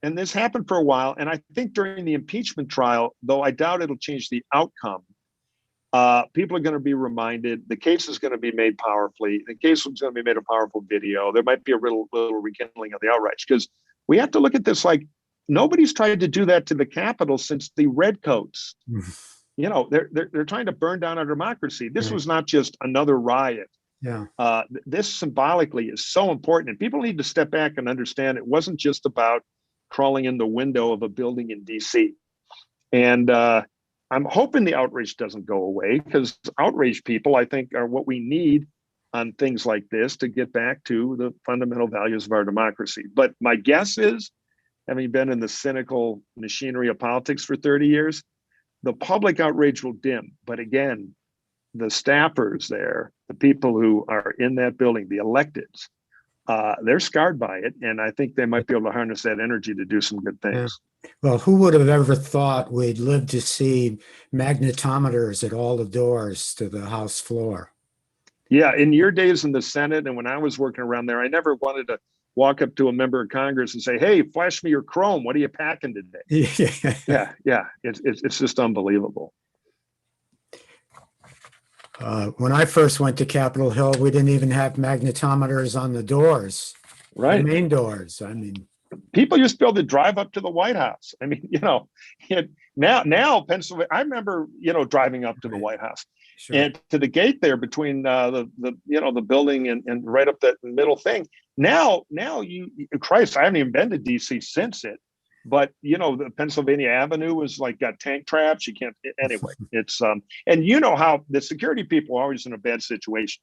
and this happened for a while, and I think during the impeachment trial, though I doubt it'll change the outcome, people are going to be reminded, the case is going to be made powerfully, the case is going to be made a powerful video. There might be a little rekindling of the outrage, because we have to look at this like nobody's tried to do that to the Capitol since the Redcoats. They're trying to burn down our democracy. This was not just another riot. Yeah. This symbolically is so important, and people need to step back and understand it wasn't just about crawling in the window of a building in DC. And I'm hoping the outrage doesn't go away, because outraged people, I think, are what we need on things like this to get back to the fundamental values of our democracy. But my guess is, having been in the cynical machinery of politics for 30 years, the public outrage will dim. But again, the staffers there, the people who are in that building, the electeds, they're scarred by it. And I think they might be able to harness that energy to do some good things. Yeah. Well, who would have ever thought we'd live to see magnetometers at all the doors to the House floor? Yeah, in your days in the Senate and when I was working around there, I never wanted to walk up to a member of Congress and say, "Hey, flash me your Chrome. What are you packing today?" Yeah. It's just unbelievable. When I first went to Capitol Hill, we didn't even have magnetometers on the doors, Right. the main doors. I mean, people used to be able to drive up to the White House. I mean, now Pennsylvania. I remember, driving up to the White House. sure. And to the gate there between the building and right up that middle thing. Now Christ, I haven't even been to DC since it. But the Pennsylvania Avenue was like got tank traps. You can't anyway. It's and how the security people are always in a bad situation,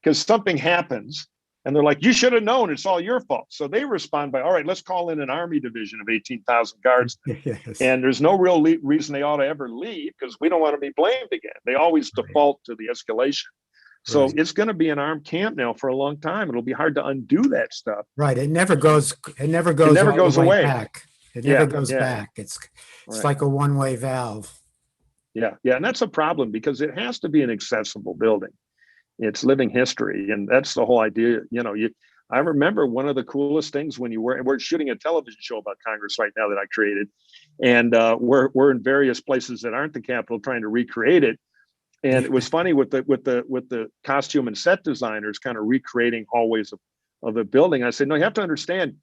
because something happens and they're like, "You should have known. It's all your fault." So they respond by, "All right, let's call in an army division of 18,000 guards." Yes. And there's no real reason they ought to ever leave, because we don't want to be blamed again. They always default to the escalation. So it's going to be an armed camp now for a long time. It'll be hard to undo that stuff. Right. It never goes all the way away. Back. It never goes back. It's like a one-way valve. Yeah. And that's a problem, because it has to be an accessible building. It's living history. And that's the whole idea. I remember one of the coolest things when we're shooting a television show about Congress right now that I created. And we're in various places that aren't the Capitol trying to recreate it. And it was funny with the costume and set designers kind of recreating hallways of the building. I said, no, you have to understand,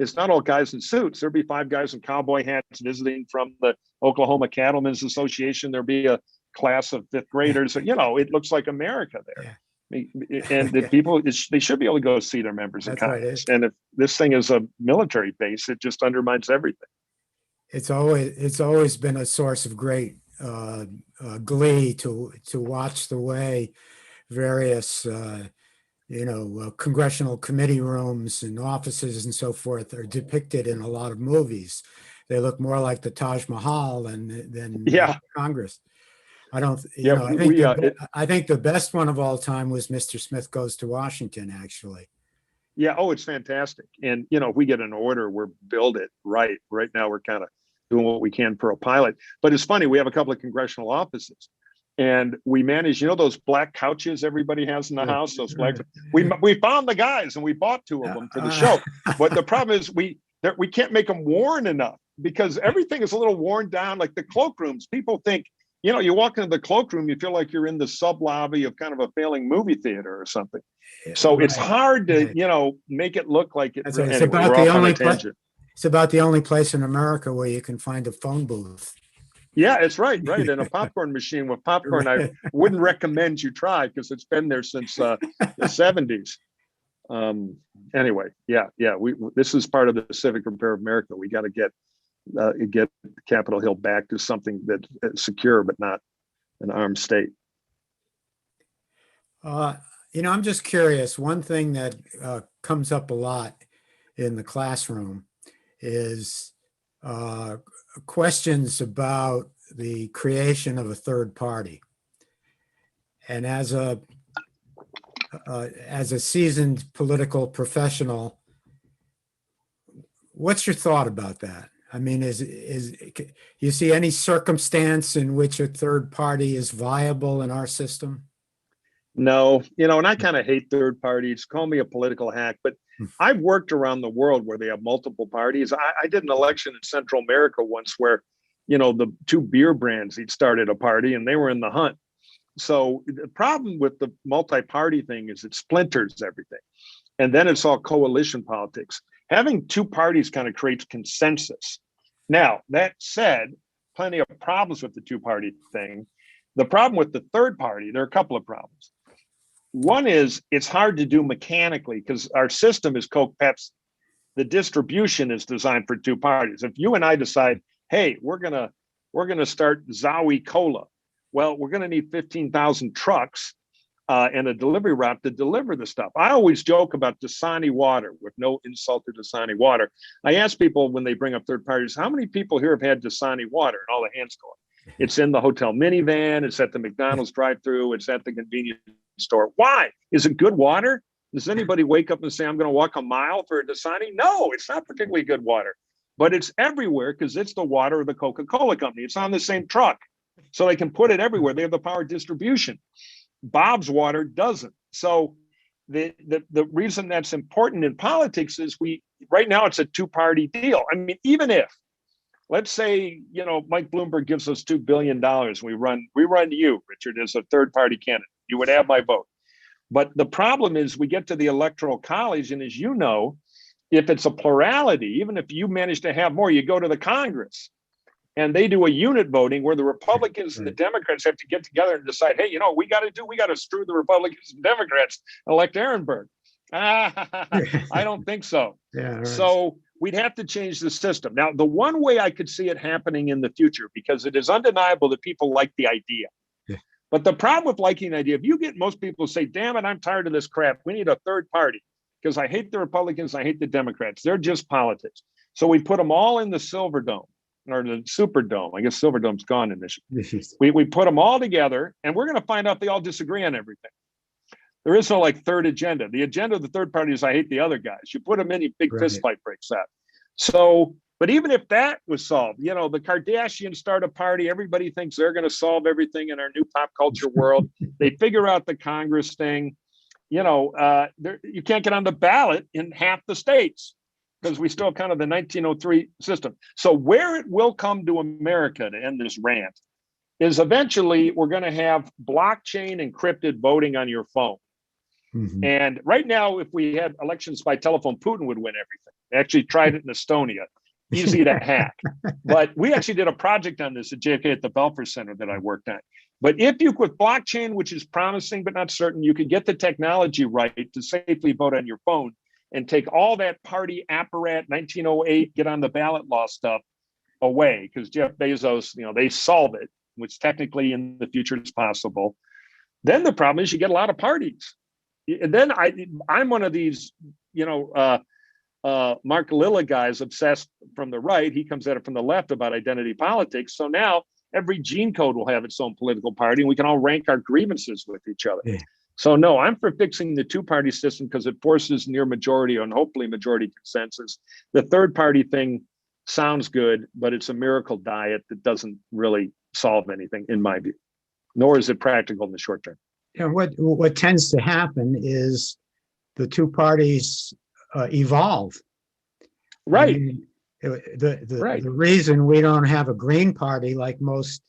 it's not all guys in suits. There'll be 5 guys in cowboy hats visiting from the Oklahoma Cattlemen's Association. There'll be a class of 5th graders. It looks like America there. Yeah. And the people, they should be able to go see their members of Congress. Right. And if this thing is a military base, it just undermines everything. It's always been a source of great glee to watch the way various congressional committee rooms and offices and so forth are depicted in a lot of movies. They look more like the Taj Mahal than Congress. I think the best one of all time was Mr. Smith Goes to Washington, actually. Yeah. Oh, it's fantastic. And, if we get an order, we're build it right. Right now, we're kind of doing what we can for a pilot. But it's funny, we have a couple of congressional offices. And we manage, those black couches everybody has in the house, those black, we found the guys and we bought 2 of them for the show. But the problem is we can't make them worn enough, because everything is a little worn down, like the cloakrooms. People think, you walk into the cloakroom, you feel like you're in the sub lobby of kind of a failing movie theater or something. So it's hard to, make it look like it. It's about the only place in America where you can find a phone booth. Yeah, it's right. And a popcorn machine with popcorn, I wouldn't recommend you try, because it's been there since the 70s. Anyway, this is part of the civic repair of America. We got to get get Capitol Hill back to something that's secure, but not an armed state. I'm just curious. One thing that comes up a lot in the classroom is questions about the creation of a third party. And as a seasoned political professional, what's your thought about that? I mean, is you see any circumstance in which a third party is viable in our system? No, and I kind of hate third parties. Call me a political hack, but I've worked around the world where they have multiple parties. I did an election in Central America once where, the two beer brands, each started a party and they were in the hunt. So the problem with the multi-party thing is it splinters everything. And then it's all coalition politics. Having two parties kind of creates consensus. Now, that said, plenty of problems with the two-party thing. The problem with the third party, there are a couple of problems. One is it's hard to do mechanically because our system is Coke Pepsi. The distribution is designed for two parties. If you and I decide, hey, we're gonna start Zowie Cola, well, we're gonna need 15,000 trucks and a delivery route to deliver the stuff. I always joke about Dasani water, with no insult to Dasani water. I ask people when they bring up third parties, how many people here have had Dasani water? And all the hands go up. It's in the hotel minivan. It's at the McDonald's drive-through. It's at the convenience store. Why? Is it good water? Does anybody wake up and say, I'm going to walk a mile for a Dasani? No, it's not particularly good water, but it's everywhere because it's the water of the Coca-Cola company. It's on the same truck. So they can put it everywhere. They have the power of distribution. Bob's water doesn't. So the reason that's important in politics is right now it's a two-party deal. I mean, even if, let's say, Mike Bloomberg gives us $2 billion. We run you, Richard, as a third party candidate. You would have my vote. But the problem is we get to the electoral college. And as you know, if it's a plurality, even if you manage to have more, you go to the Congress and they do a unit voting where the Republicans and the Democrats have to get together and decide, hey, we got to screw the Republicans and Democrats, elect Ehrenberg. I don't think so. Yeah, right. So we'd have to change the system. Now, the one way I could see it happening in the future, because it is undeniable that people like the idea. Yeah. But the problem with liking the idea, if you get most people say, damn it, I'm tired of this crap. We need a third party because I hate the Republicans. I hate the Democrats. They're just politics. So we put them all in the Silver Dome or the Superdome. I guess Silverdome's gone in Michigan. We put them all together and we're going to find out they all disagree on everything. There is no third agenda. The agenda of the third party is I hate the other guys. You put them in, big fist fight breaks out. So, but even if that was solved, the Kardashians start a party. Everybody thinks they're going to solve everything in our new pop culture world. They figure out the Congress thing. You can't get on the ballot in half the states because we still have kind of the 1903 system. So where it will come to America to end this rant is eventually we're going to have blockchain encrypted voting on your phone. Mm-hmm. And right now, if we had elections by telephone, Putin would win everything. They actually tried it in Estonia. Easy to hack. But we actually did a project on this at JFK at the Belfer Center that I worked on. But if you, with blockchain, which is promising but not certain, you could get the technology right to safely vote on your phone and take all that party apparat, 1908, get on the ballot law stuff away, because Jeff Bezos, they solve it, which technically in the future is possible. Then the problem is you get a lot of parties. And then I'm one of these, Mark Lilla guys obsessed from the right. He comes at it from the left about identity politics. So now every gene code will have its own political party and we can all rank our grievances with each other. Yeah. So no, I'm for fixing the two-party system because it forces near majority and hopefully majority consensus. The third party thing sounds good, but it's a miracle diet that doesn't really solve anything in my view, nor is it practical in the short term. And what tends to happen is the two parties evolve. Right. I mean, the reason we don't have a Green Party like most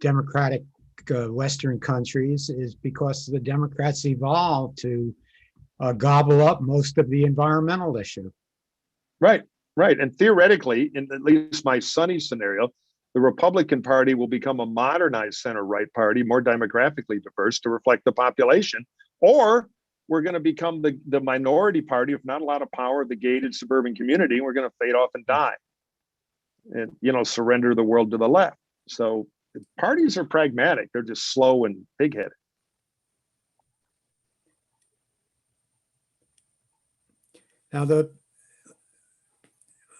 democratic Western countries is because the Democrats evolved to gobble up most of the environmental issue. Right. And theoretically, in at least my sunny scenario, the Republican Party will become a modernized center-right party, more demographically diverse to reflect the population. Or we're going to become the minority party, if not a lot of power, the gated suburban community, and we're going to fade off and die and, surrender the world to the left. So parties are pragmatic. They're just slow and big-headed. Now,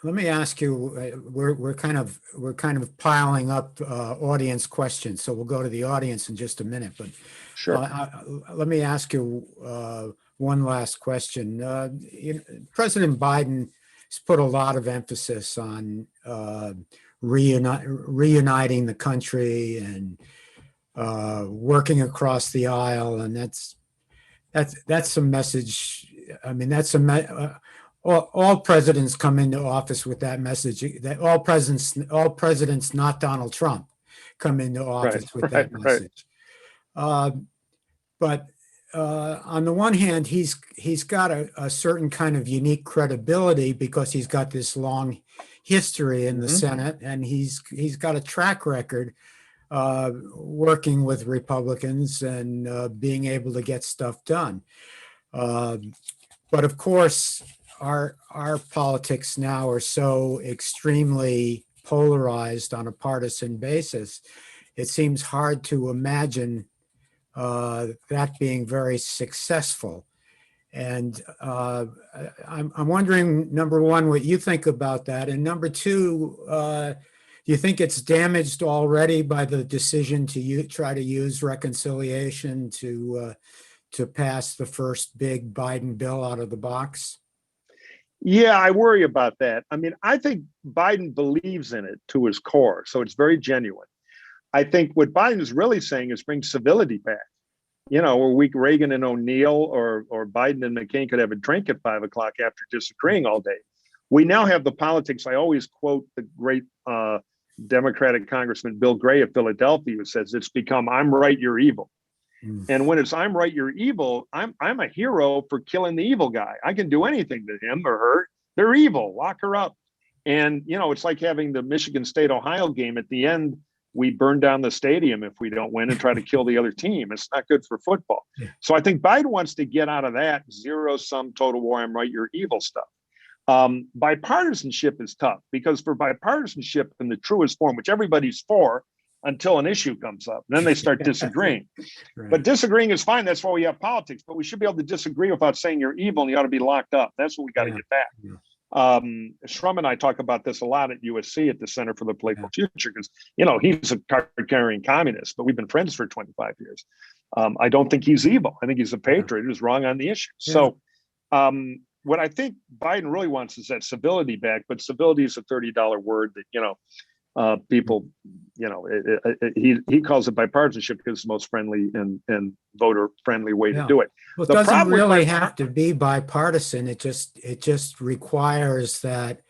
let me ask you, we're kind of piling up audience questions, so we'll go to the audience in just a minute. But Sure. let me ask you one last question. President Biden has put a lot of emphasis on reuniting the country and working across the aisle, and that's a message. I mean, all presidents come into office with that message. That all presidents, not Donald Trump, come into office with that message. But on the one hand, he's got a certain kind of unique credibility because he's got this long history in the Senate, and he's got a track record working with Republicans and being able to get stuff done. But of course, our politics now are so extremely polarized on a partisan basis. It seems hard to imagine that being very successful. And I'm wondering, number one, what you think about that, and number two, do you think it's damaged already by the decision to try to use reconciliation to pass the first big Biden bill out of the box? Yeah, I worry about that. I mean, I think Biden believes in it to his core, so it's very genuine. I think what Biden is really saying is bring civility back. Where Reagan and O'Neill or Biden and McCain could have a drink at 5 o'clock after disagreeing all day. We now have the politics. I always quote the great Democratic Congressman Bill Gray of Philadelphia, who says it's become "I'm right, you're evil." And when it's "I'm right, you're evil," I'm a hero for killing the evil guy. I can do anything to him or her. They're evil. Lock her up. And it's like having the Michigan State Ohio game. At the end, we burn down the stadium if we don't win and try to kill the other team. It's not good for football. Yeah. So I think Biden wants to get out of that zero-sum total war, I'm right, you're evil stuff. Bipartisanship is tough because for bipartisanship in the truest form, which everybody's for, until an issue comes up. And then they start disagreeing. Right. But disagreeing is fine. That's why we have politics. But we should be able to disagree without saying you're evil and you ought to be locked up. That's what we got to get back. Yeah. Shrum and I talk about this a lot at USC at the Center for the Playful Future because, he's a card-carrying communist, but we've been friends for 25 years. I don't think he's evil. I think he's a patriot who's wrong on the issue. Yeah. So what I think Biden really wants is that civility back, but civility is a $30 word that, people, he calls it bipartisanship because it's the most friendly and voter friendly way to do it. Well, it doesn't really have to be bipartisan. It just requires that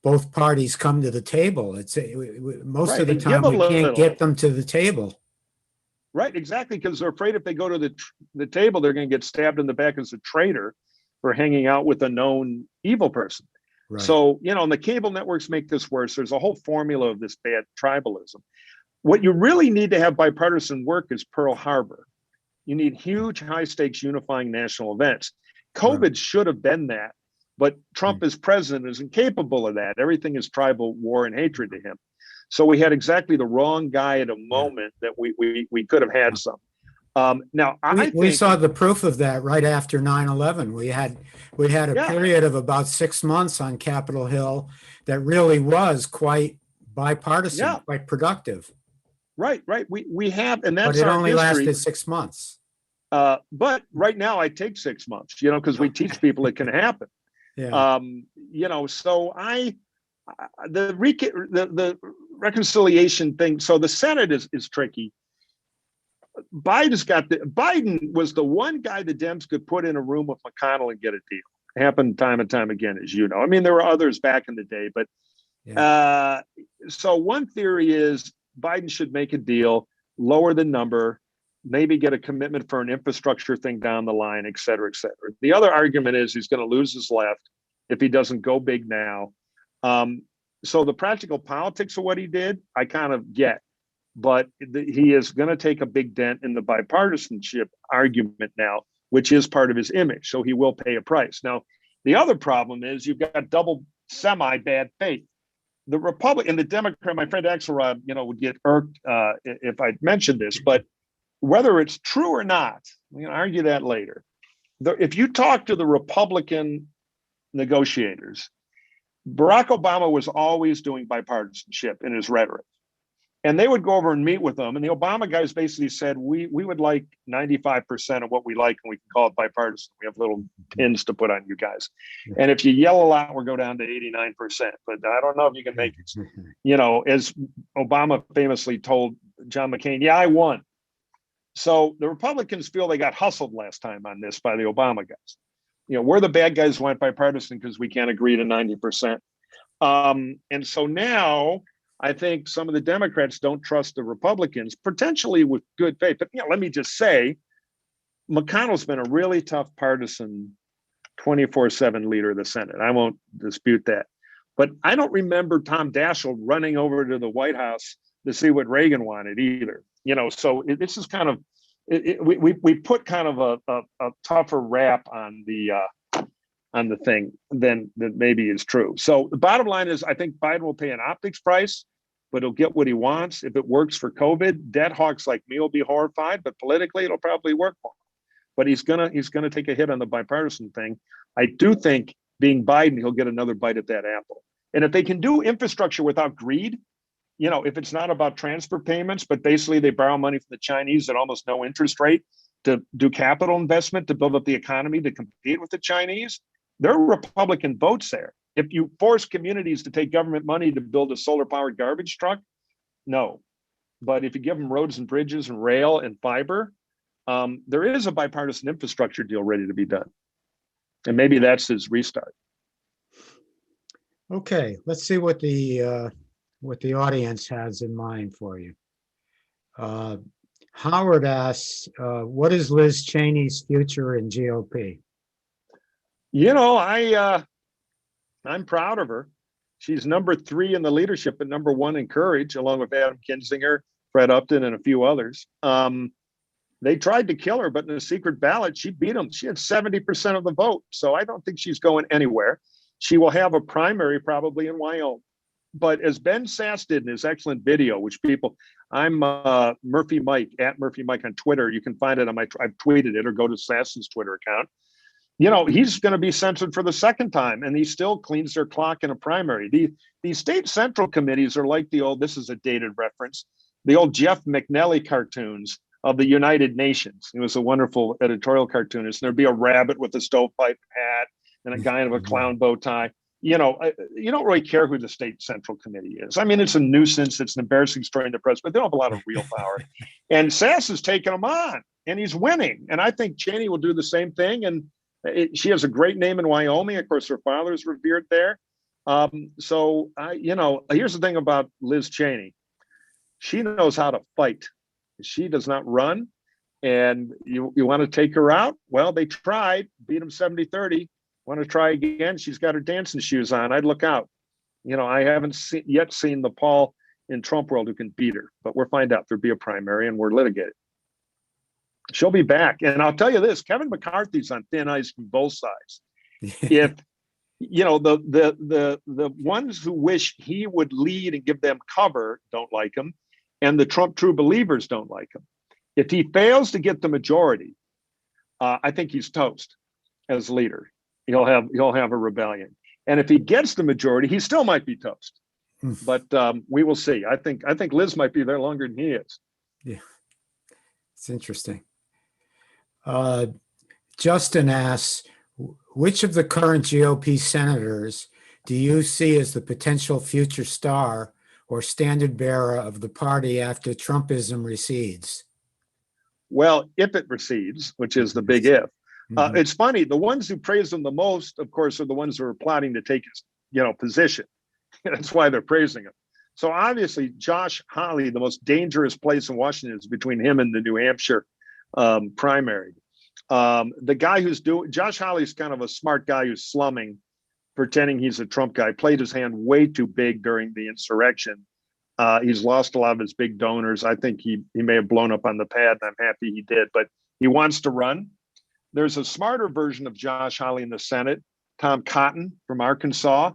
both parties come to the table. It's most of the time we can't get them to the table. Right, exactly, because they're afraid if they go to the table, they're going to get stabbed in the back as a traitor for hanging out with a known evil person. Right. So, and the cable networks make this worse. There's a whole formula of this bad tribalism. What you really need to have bipartisan work is Pearl Harbor. You need huge, high stakes, unifying national events. COVID should have been that, but Trump as president is incapable of that. Everything is tribal war and hatred to him. So we had exactly the wrong guy at a moment that we could have had some. Now, we saw the proof of that right after 9/11. We had a period of about 6 months on Capitol Hill that really was quite bipartisan, quite productive. Right. We have, and that's but it only lasted 6 months. But right now, I take 6 months, because we teach people it can happen. Yeah. So the reconciliation thing. So the Senate is tricky. Biden was the one guy the Dems could put in a room with McConnell and get a deal. It happened time and time again, as you know. I mean, there were others back in the day, but so one theory is Biden should make a deal, lower the number, maybe get a commitment for an infrastructure thing down the line, et cetera, et cetera. The other argument is he's going to lose his left if he doesn't go big now. So the practical politics of what he did, I kind of get. But he is going to take a big dent in the bipartisanship argument now which is part of his image. So he will pay a price. Now, the other problem is you've got double semi-bad faith. The Republican and the Democrat, my friend Axelrod, would get irked if I'd mentioned this, but whether it's true or not, we can argue that later. If you talk to the Republican negotiators, Barack Obama was always doing bipartisanship in his rhetoric. And they would go over and meet with them. And the Obama guys basically said, we would like 95% of what we like, and we can call it bipartisan. We have little pins to put on you guys. And if you yell a lot, we'll go down to 89%. But I don't know if you can make it. As Obama famously told John McCain, yeah, I won. So the Republicans feel they got hustled last time on this by the Obama guys. We're the bad guys who went bipartisan because we can't agree to 90%. And so now I think some of the Democrats don't trust the Republicans, potentially with good faith. But let me just say, McConnell's been a really tough partisan 24/7 leader of the Senate. I won't dispute that. But I don't remember Tom Daschle running over to the White House to see what Reagan wanted either. So this is kind of, we put kind of a tougher rap on the thing than maybe is true. So the bottom line is, I think Biden will pay an optics price, but he'll get what he wants. If it works for COVID, debt hawks like me will be horrified, but politically it'll probably work for him. But he's gonna take a hit on the bipartisan thing. I do think, being Biden, he'll get another bite at that apple. And if they can do infrastructure without greed, if it's not about transfer payments, but basically they borrow money from the Chinese at almost no interest rate to do capital investment, to build up the economy, to compete with the Chinese, there are Republican votes there. If you force communities to take government money to build a solar-powered garbage truck, no. But if you give them roads and bridges and rail and fiber, there is a bipartisan infrastructure deal ready to be done. And maybe that's his restart. Okay, let's see what the audience has in mind for you. Howard asks, what is Liz Cheney's future in GOP? I'm proud of her. She's number 3 in the leadership and number 1 in courage, along with Adam Kinzinger, Fred Upton, and a few others. They tried to kill her, but in a secret ballot, she beat them. She had 70% of the vote. So I don't think she's going anywhere. She will have a primary probably in Wyoming. But as Ben Sasse did in his excellent video, which I'm Murphy Mike, at Murphy Mike on Twitter. You can find it on I've tweeted it, or go to Sasse's Twitter account. He's going to be censored for the second time, and he still cleans their clock in a primary. The state central committees are like the old, this is a dated reference, the old Jeff McNelly cartoons of the United Nations. He was a wonderful editorial cartoonist. And there'd be a rabbit with a stovepipe hat and a guy in a clown bow tie. You don't really care who the state central committee is. I mean, it's a nuisance. It's an embarrassing story in the press, but they don't have a lot of real power. And Sasse is taking them on, and he's winning. And I think Cheney will do the same thing. And she has a great name in Wyoming. Of course, her father is revered there. Here's the thing about Liz Cheney. She knows how to fight. She does not run. And you want to take her out? Well, they tried, beat them 70-30. Want to try again? She's got her dancing shoes on. I'd look out. I haven't yet seen the Paul in Trump world who can beat her, but we'll find out. There'll be a primary and we're litigated. She'll be back. And I'll tell you this, Kevin McCarthy's on thin ice from both sides. If, the ones who wish he would lead and give them cover don't like him, and the Trump true believers don't like him. If he fails to get the majority, I think he's toast as leader. He'll have a rebellion. And if he gets the majority, he still might be toast. But we will see. I think Liz might be there longer than he is. Yeah, it's interesting. Justin asks, which of the current GOP senators do you see as the potential future star or standard bearer of the party after Trumpism recedes? Well, if it recedes, which is the big if. It's funny, the ones who praise him the most, of course, are the ones who are plotting to take his, position. That's why they're praising him. So obviously, Josh Hawley, the most dangerous place in Washington is between him and the New Hampshire primary. The guy Josh Hawley's kind of a smart guy who's slumming, pretending he's a Trump guy, played his hand way too big during the insurrection. He's lost a lot of his big donors. I think he may have blown up on the pad, and I'm happy he did, but he wants to run. There's a smarter version of Josh Hawley in the Senate, Tom Cotton from Arkansas,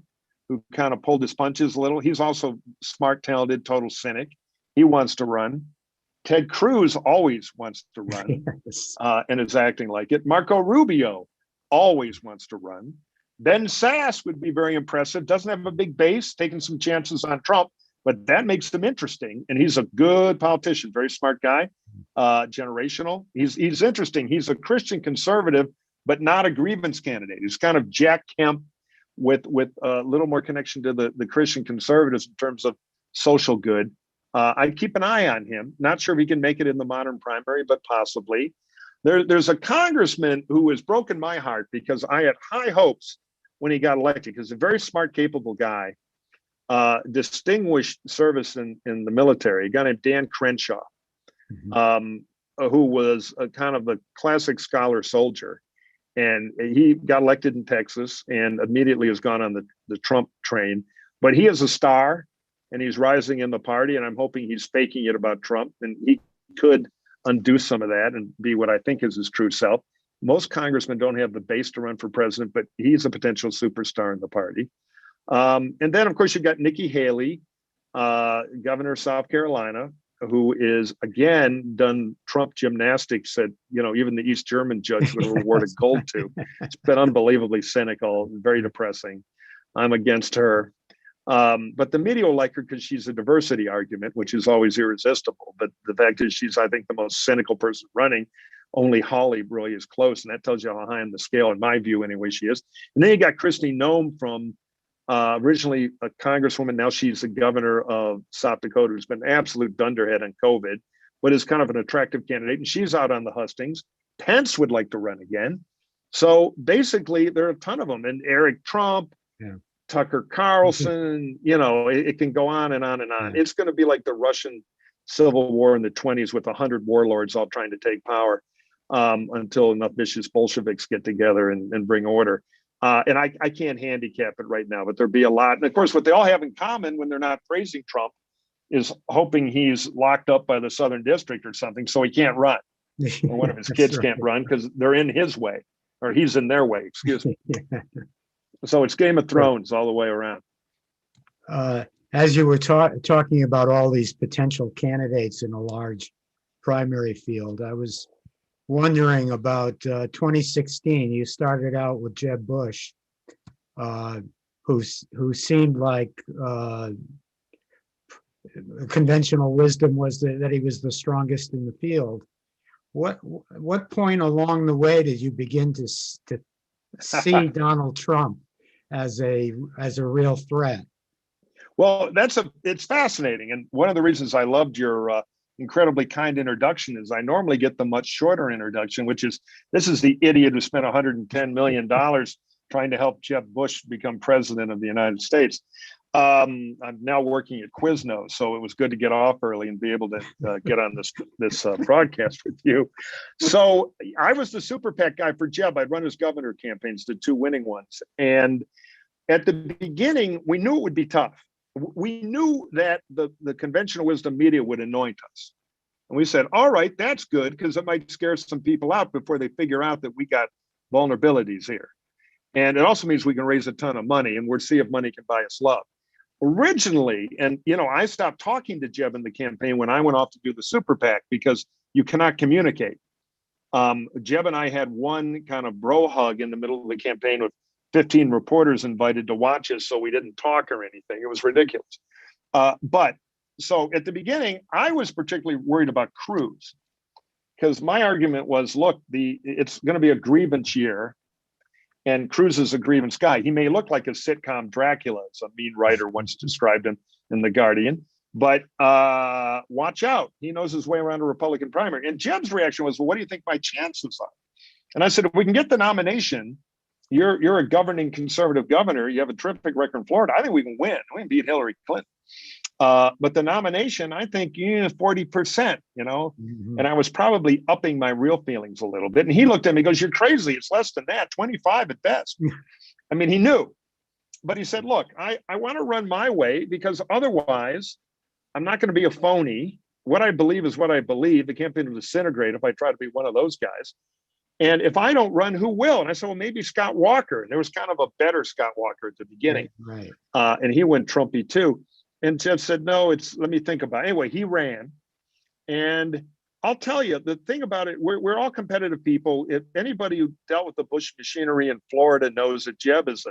who kind of pulled his punches a little. He's also smart, talented, total cynic. He wants to run. Ted Cruz always wants to run Yes. and is acting like it. Marco Rubio always wants to run. Ben Sass would be very impressive. Doesn't have a big base, taking some chances on Trump, but that makes him interesting. And he's a good politician, very smart guy, generational. He's interesting. He's a Christian conservative, but not a grievance candidate. He's kind of Jack Kemp with a little more connection to the Christian conservatives in terms of social good. I keep an eye on him. Not sure if he can make it in the modern primary, but possibly. There's a congressman who has broken my heart because I had high hopes when he got elected, because a very smart, capable guy, distinguished service in the military, a guy named Dan Crenshaw, who was a kind of a classic scholar soldier. And he got elected in Texas and immediately has gone on the Trump train. But he is a star and he's rising in the party. And I'm hoping he's faking it about Trump. And he could undo some of that and be what I think is his true self. Most congressmen don't have the base to run for president, but he's a potential superstar in the party. And then, of course, you got Nikki Haley, governor of South Carolina, who is, again, done Trump gymnastics that, even the East German judge would have awarded gold to. It's been unbelievably cynical, very depressing. I'm against her. But the media will like her because she's a diversity argument, which is always irresistible. But the fact is she's, I think, the most cynical person running. Only Hawley really is close. And that tells you how high on the scale, in my view, anyway, she is. And then you got Kristi Noem from originally a congresswoman. Now she's the governor of South Dakota, who's been an absolute dunderhead on COVID, but is kind of an attractive candidate. And she's out on the hustings. Pence would like to run again. So basically, there are a ton of them. And Eric Trump, Tucker Carlson, it can go on and on and on. It's going to be like the Russian Civil War in the 1920s with 100 warlords all trying to take power until enough vicious Bolsheviks get together and bring order. And I can't handicap it right now, but there'll be a lot. And of course, what they all have in common when they're not praising Trump is hoping he's locked up by the Southern District or something, so he can't run. Or one of his kids can't run because they're in his way, or he's in their way, excuse me. So it's Game of Thrones all the way around. As you were talking about all these potential candidates in a large primary field, I was wondering about 2016. You started out with Jeb Bush, who seemed like conventional wisdom was that he was the strongest in the field. What point along the way did you begin to see Donald Trump as a real threat? Well, it's fascinating, and one of the reasons I loved your incredibly kind introduction is I normally get the much shorter introduction, which is, this is the idiot who spent $110 million trying to help Jeb Bush become president of the United States. I'm now working at Quiznos, so it was good to get off early and be able to get on this broadcast with you. So I was the super PAC guy for Jeb. I'd run his governor campaigns, the two winning ones. And at the beginning, we knew it would be tough. We knew that the conventional wisdom media would anoint us. And we said, all right, that's good, because it might scare some people out before they figure out that we got vulnerabilities here. And it also means we can raise a ton of money, and we'll see if money can buy us love. Originally, and I stopped talking to Jeb in the campaign when I went off to do the super PAC because you cannot communicate. Jeb and I had one kind of bro hug in the middle of the campaign with 15 reporters invited to watch us, so we didn't talk or anything. It was ridiculous. But so at the beginning, I was particularly worried about Cruz, because my argument was, look, it's going to be a grievance year, and Cruz is a grievance guy. He may look like a sitcom Dracula, as a mean writer once described him in The Guardian, but watch out. He knows his way around a Republican primary. And Jeb's reaction was, well, what do you think my chances are? And I said, if we can get the nomination, you're a governing conservative governor. You have a terrific record in Florida. I think we can win. We can beat Hillary Clinton. But the nomination, I think, 40%, and I was probably upping my real feelings a little bit. And he looked at me, goes, you're crazy. It's less than that, 25 at best. I mean, he knew, but he said, look, I want to run my way, because otherwise I'm not going to be a phony. What I believe is what I believe. The campaign will disintegrate if I try to be one of those guys. And if I don't run, who will? And I said, well, maybe Scott Walker. And there was kind of a better Scott Walker at the beginning. Right. And he went Trumpy too. And Jeff said, no, let me think about it. Anyway, he ran. And I'll tell you, the thing about it, we're all competitive people. If anybody who dealt with the Bush machinery in Florida knows that Jeb is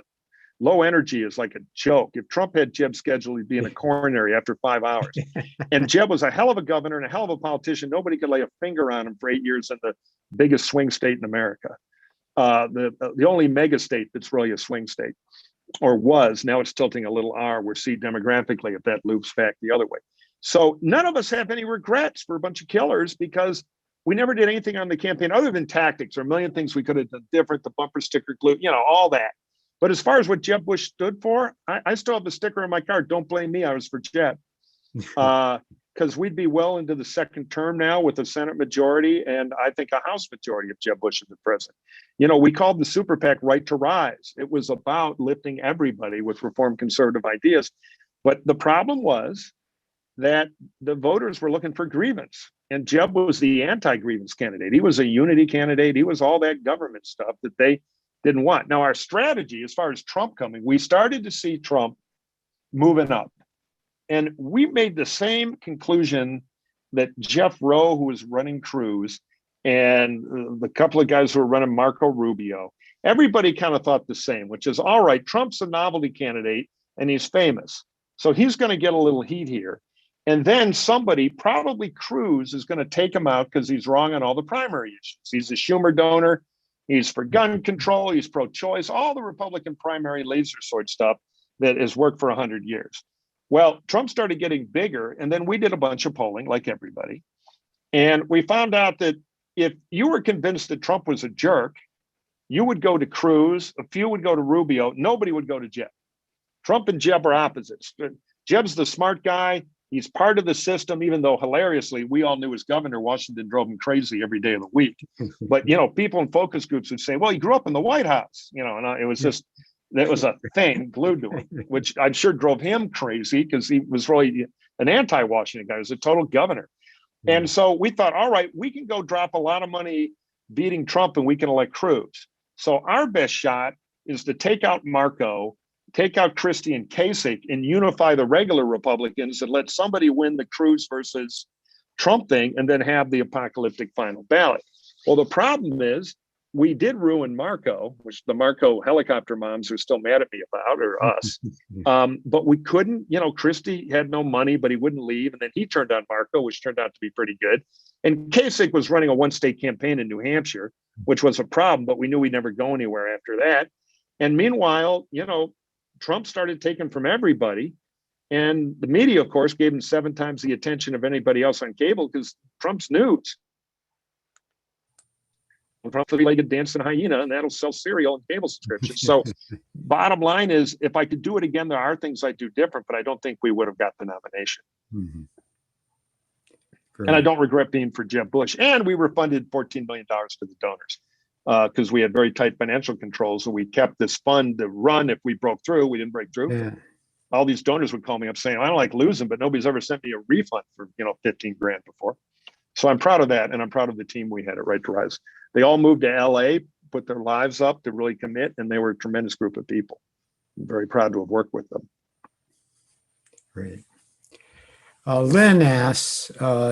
low energy is like a joke. If Trump had Jeb scheduled, he'd be in a coronary after 5 hours. And Jeb was a hell of a governor and a hell of a politician. Nobody could lay a finger on him for 8 years in the biggest swing state in America. The only mega state that's really a swing state, or was. Now it's tilting a little R. We're see demographically if that loops back the other way. So none of us have any regrets for a bunch of killers because we never did anything on the campaign other than tactics or a million things we could have done different, the bumper sticker glue, all that. But as far as what Jeb Bush stood for, I still have the sticker on my car. Don't blame me. I was for Jeb. Because we'd be well into the second term now with a Senate majority and I think a House majority if Jeb Bush is the president. We called the Super PAC Right to Rise. It was about lifting everybody with reform conservative ideas. But the problem was that the voters were looking for grievance. And Jeb was the anti-grievance candidate. He was a unity candidate. He was all that government stuff that they didn't want. Now, our strategy, as far as Trump coming, we started to see Trump moving up. And we made the same conclusion that Jeff Rowe, who was running Cruz, and the couple of guys who were running Marco Rubio, everybody kind of thought the same, which is, all right, Trump's a novelty candidate and he's famous. So he's going to get a little heat here. And then somebody, probably Cruz, is going to take him out because he's wrong on all the primary issues. He's a Schumer donor. He's for gun control. He's pro-choice, all the Republican primary laser sword stuff that has worked for 100 years. Well, Trump started getting bigger, and then we did a bunch of polling, like everybody. And we found out that if you were convinced that Trump was a jerk, you would go to Cruz, a few would go to Rubio, nobody would go to Jeb. Trump and Jeb are opposites. Jeb's the smart guy. He's part of the system, even though hilariously, we all knew as governor, Washington drove him crazy every day of the week. But, people in focus groups would say, well, he grew up in the White House, and it was just, that was a thing glued to him, which I'm sure drove him crazy because he was really an anti-Washington guy. He was a total governor. And so we thought, all right, we can go drop a lot of money beating Trump and we can elect Cruz. So our best shot is to take out Marco, take out Christie and Kasich and unify the regular Republicans and let somebody win the Cruz versus Trump thing and then have the apocalyptic final ballot. Well, the problem is we did ruin Marco, which the Marco helicopter moms are still mad at me about, or us. But we couldn't, Christie had no money, but he wouldn't leave. And then he turned on Marco, which turned out to be pretty good. And Kasich was running a one-state campaign in New Hampshire, which was a problem, but we knew we'd never go anywhere after that. And meanwhile, Trump started taking from everybody. And the media, of course, gave him 7 times the attention of anybody else on cable because Trump's news. Three-legged dancing hyena, and that'll sell cereal and cable subscriptions. So bottom line is, if I could do it again, there are things I do different, but I don't think we would have got the nomination. And I don't regret being for Jeb Bush. And we refunded $14 million to the donors because we had very tight financial controls, and we kept this fund to run if we broke through. We didn't break through. Yeah. All these donors would call me up saying, I don't like losing, but nobody's ever sent me a refund for 15 grand before. So I'm proud of that, and I'm proud of the team we had at Right to Rise. They all moved to LA, put their lives up to really commit, and they were a tremendous group of people. I'm very proud to have worked with them. Great. Lynn asks,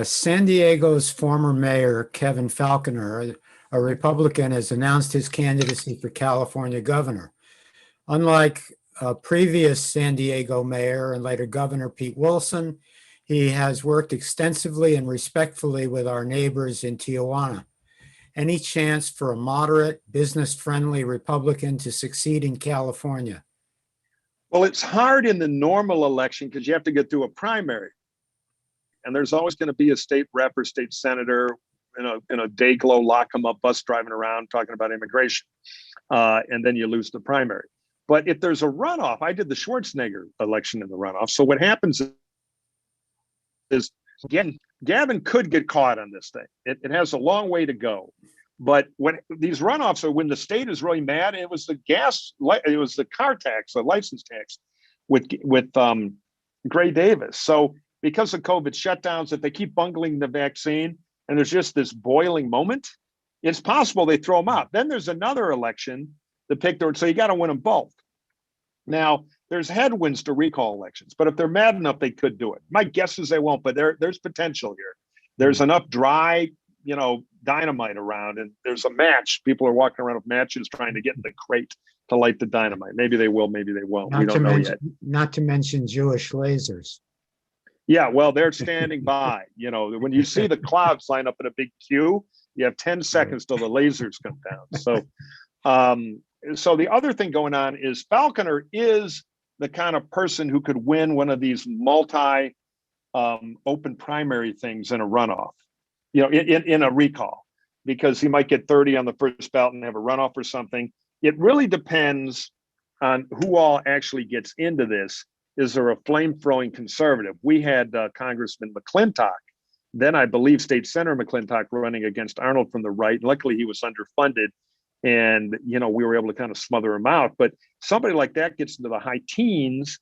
San Diego's former mayor, Kevin Falconer, a Republican, has announced his candidacy for California governor. Unlike previous San Diego mayor and later Governor Pete Wilson, he has worked extensively and respectfully with our neighbors in Tijuana. Any chance for a moderate, business-friendly Republican to succeed in California? Well, it's hard in the normal election because you have to get through a primary. And there's always going to be a state rep or state senator in a day glow, lock 'em up bus driving around talking about immigration. And then you lose the primary. But if there's a runoff, I did the Schwarzenegger election in the runoff. So what happens is, again, Gavin could get caught on this thing. It has a long way to go. But when these runoffs are when the state is really mad, it was the car tax, the license tax with Gray Davis. So because of COVID shutdowns, if they keep bungling the vaccine and there's just this boiling moment, It's possible they throw them out. Then there's another election to pick their, so you got to win them both. Now, there's headwinds to recall elections, but if they're mad enough, they could do it. My guess is they won't, but there's potential here. There's enough dry, dynamite around, and there's a match. People are walking around with matches trying to get in the crate to light the dynamite. Maybe they will, maybe they won't. We don't know yet. Not to mention Jewish lasers. Yeah, well, they're standing by. When you see the clouds line up in a big queue, you have 10 seconds till the lasers come down. So the other thing going on is Falconer is the kind of person who could win one of these multi open primary things in a runoff, in a recall, because he might get 30 on the first ballot and have a runoff or something. It really depends on who all actually gets into this. Is there a flame-throwing conservative? We had Congressman McClintock, then I believe State Senator McClintock running against Arnold from the right. Luckily, he was underfunded, and we were able to kind of smother him out. But somebody like that gets into the high teens,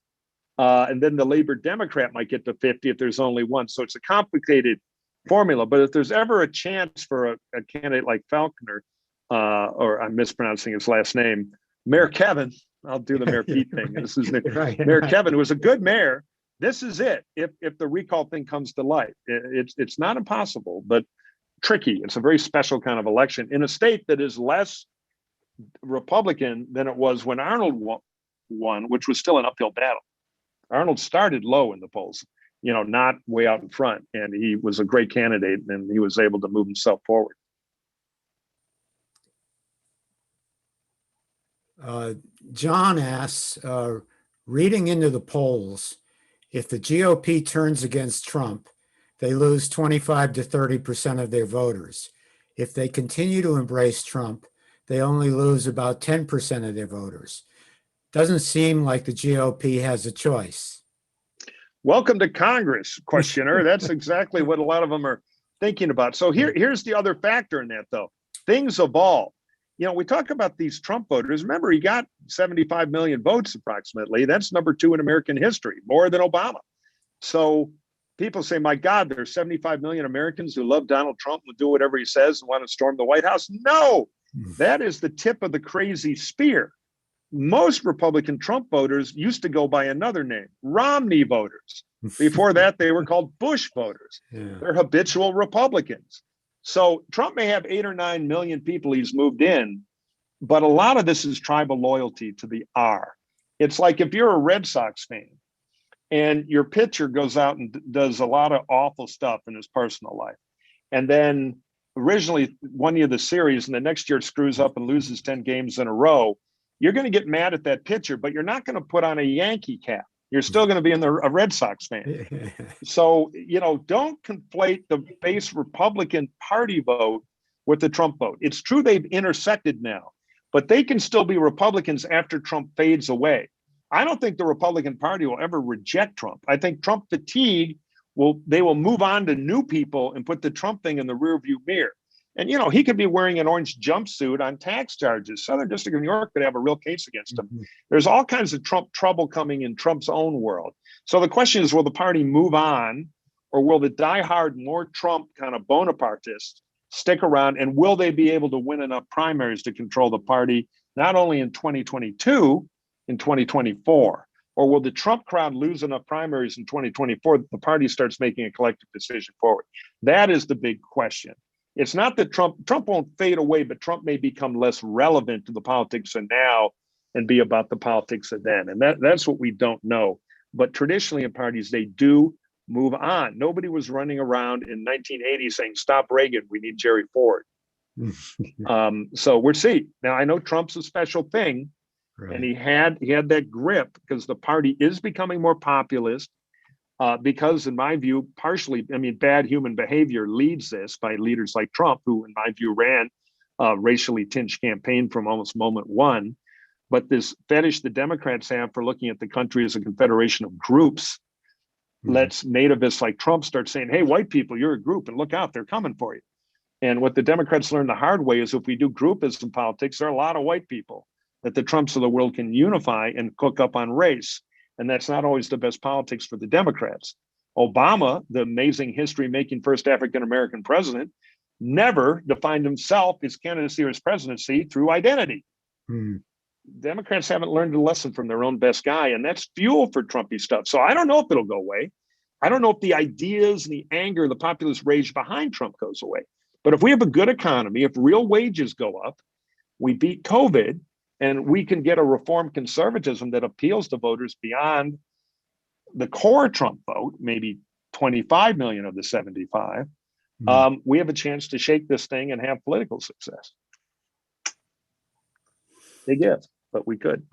and then the Labor Democrat might get to 50 if there's only one. So it's a complicated formula. But if there's ever a chance for a candidate like Falconer, or I'm mispronouncing his last name, Mayor Kevin, I'll do the Mayor Pete thing. This is Mayor Kevin, who was a good mayor. This is it. If the recall thing comes to light, it's not impossible, but tricky. It's a very special kind of election in a state that is less Republican than it was when Arnold won, which was still an uphill battle. Arnold started low in the polls, not way out in front, and he was a great candidate, and he was able to move himself forward. John asks, reading into the polls, if the GOP turns against Trump, they lose 25 to 30% of their voters. If they continue to embrace Trump, they only lose about 10% of their voters. Doesn't seem like the GOP has a choice. Welcome to Congress, questioner. That's exactly what a lot of them are thinking about. So here's the other factor in that, though. Things evolve. We talk about these Trump voters. Remember, he got 75 million votes approximately. That's number 2 in American history, more than Obama. So people say, my God, there's 75 million Americans who love Donald Trump and do whatever he says and want to storm the White House. No, that is the tip of the crazy spear. Most Republican Trump voters used to go by another name, Romney voters. Before that, they were called Bush voters. Yeah. They're habitual Republicans. So Trump may have 8 or 9 million people he's moved in, but a lot of this is tribal loyalty to the R. It's like if you're a Red Sox fan and your pitcher goes out and does a lot of awful stuff in his personal life, and then originally won you the series and the next year screws up and loses 10 games in a row, you're going to get mad at that pitcher, but you're not going to put on a Yankee cap. You're still going to be a Red Sox fan. So, don't conflate the base Republican Party vote with the Trump vote. It's true they've intersected now, but they can still be Republicans after Trump fades away. I don't think the Republican Party will ever reject Trump. I think Trump fatigue they will move on to new people and put the Trump thing in the rearview mirror. And, he could be wearing an orange jumpsuit on tax charges. Southern District of New York could have a real case against him. There's all kinds of Trump trouble coming in Trump's own world. So the question is, will the party move on, or will the diehard, more Trump kind of Bonapartists stick around, and will they be able to win enough primaries to control the party, not only in 2022, in 2024? Or will the Trump crowd lose enough primaries in 2024 that the party starts making a collective decision forward? That is the big question. It's not that Trump won't fade away, but Trump may become less relevant to the politics of now and be about the politics of then. And that's what we don't know. But traditionally in parties, they do move on. Nobody was running around in 1980 saying, stop Reagan, we need Jerry Ford. So we'll see. Now, I know Trump's a special thing, right. And he had that grip because the party is becoming more populist. Because in my view, partially, bad human behavior leads this by leaders like Trump, who in my view ran a racially tinged campaign from almost moment one. But this fetish the Democrats have for looking at the country as a confederation of groups lets nativists like Trump start saying, hey, white people, you're a group and look out, they're coming for you. And what the Democrats learned the hard way is if we do groupism politics, there are a lot of white people that the Trumps of the world can unify and cook up on race. And that's not always the best politics for the Democrats. Obama, the amazing history-making first African-American president, never defined himself, his candidacy or his presidency, through identity. Hmm. Democrats haven't learned a lesson from their own best guy, and that's fuel for Trumpy stuff. So I don't know if it'll go away. I don't know if the ideas and the anger, the populist rage behind Trump goes away. But if we have a good economy, if real wages go up, we beat COVID, and we can get a reformed conservatism that appeals to voters beyond the core Trump vote, maybe 25 million of the 75, we have a chance to shake this thing and have political success. Big if, but we could.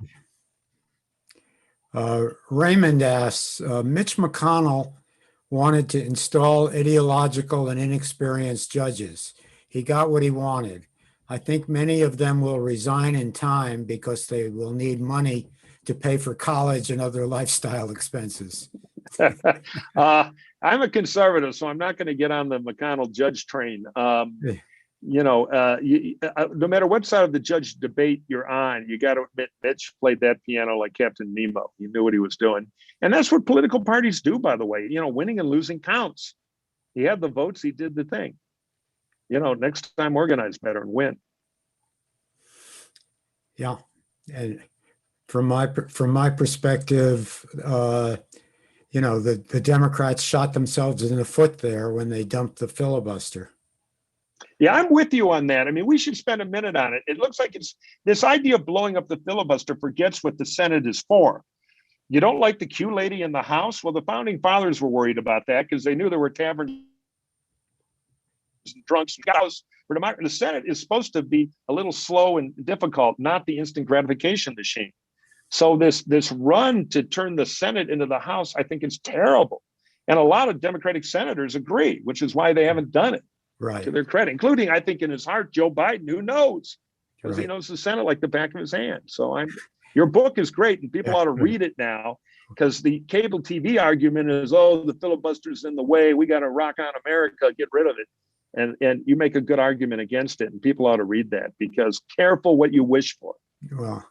Raymond asks, Mitch McConnell wanted to install ideological and inexperienced judges. He got what he wanted. I think many of them will resign in time because they will need money to pay for college and other lifestyle expenses. I'm a conservative, so I'm not going to get on the McConnell judge train. No matter what side of the judge debate you're on, you got to admit Mitch played that piano like Captain Nemo. He knew what he was doing. And that's what political parties do, by the way. Winning and losing counts. He had the votes. He did the thing. Next time organize better and win. Yeah. And from my perspective, the Democrats shot themselves in the foot there when they dumped the filibuster. Yeah, I'm with you on that. I mean, we should spend a minute on it. It looks like it's this idea of blowing up the filibuster forgets what the Senate is for. You don't like the Q lady in the House? Well, the founding fathers were worried about that because they knew there were taverns and drunks and cows for democracy. The Senate is supposed to be a little slow and difficult, not the instant gratification machine. So this run to turn the Senate into the House, I think is terrible. And a lot of Democratic senators agree, which is why they haven't done it. Right. To their credit, including, I think, in his heart, Joe Biden, who knows? Because Right. he knows the Senate like the back of his hand. So your book is great, and people ought to read it now, because the cable TV argument is, the filibuster's in the way. We got to rock on America, get rid of it. And you make a good argument against it, and people ought to read that, because careful what you wish for. Well,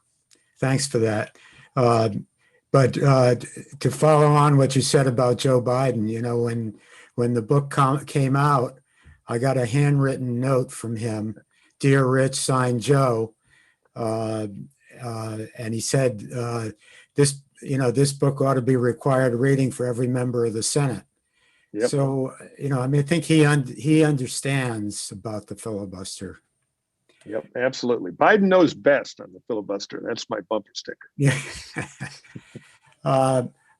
thanks for that. But to follow on what you said about Joe Biden, when the book came out, I got a handwritten note from him, "Dear Rich," signed Joe, and he said, "This book ought to be required reading for every member of the Senate." Yep. So, I think he understands about the filibuster. Yep, absolutely. Biden knows best on the filibuster. That's my bumper sticker. Yeah.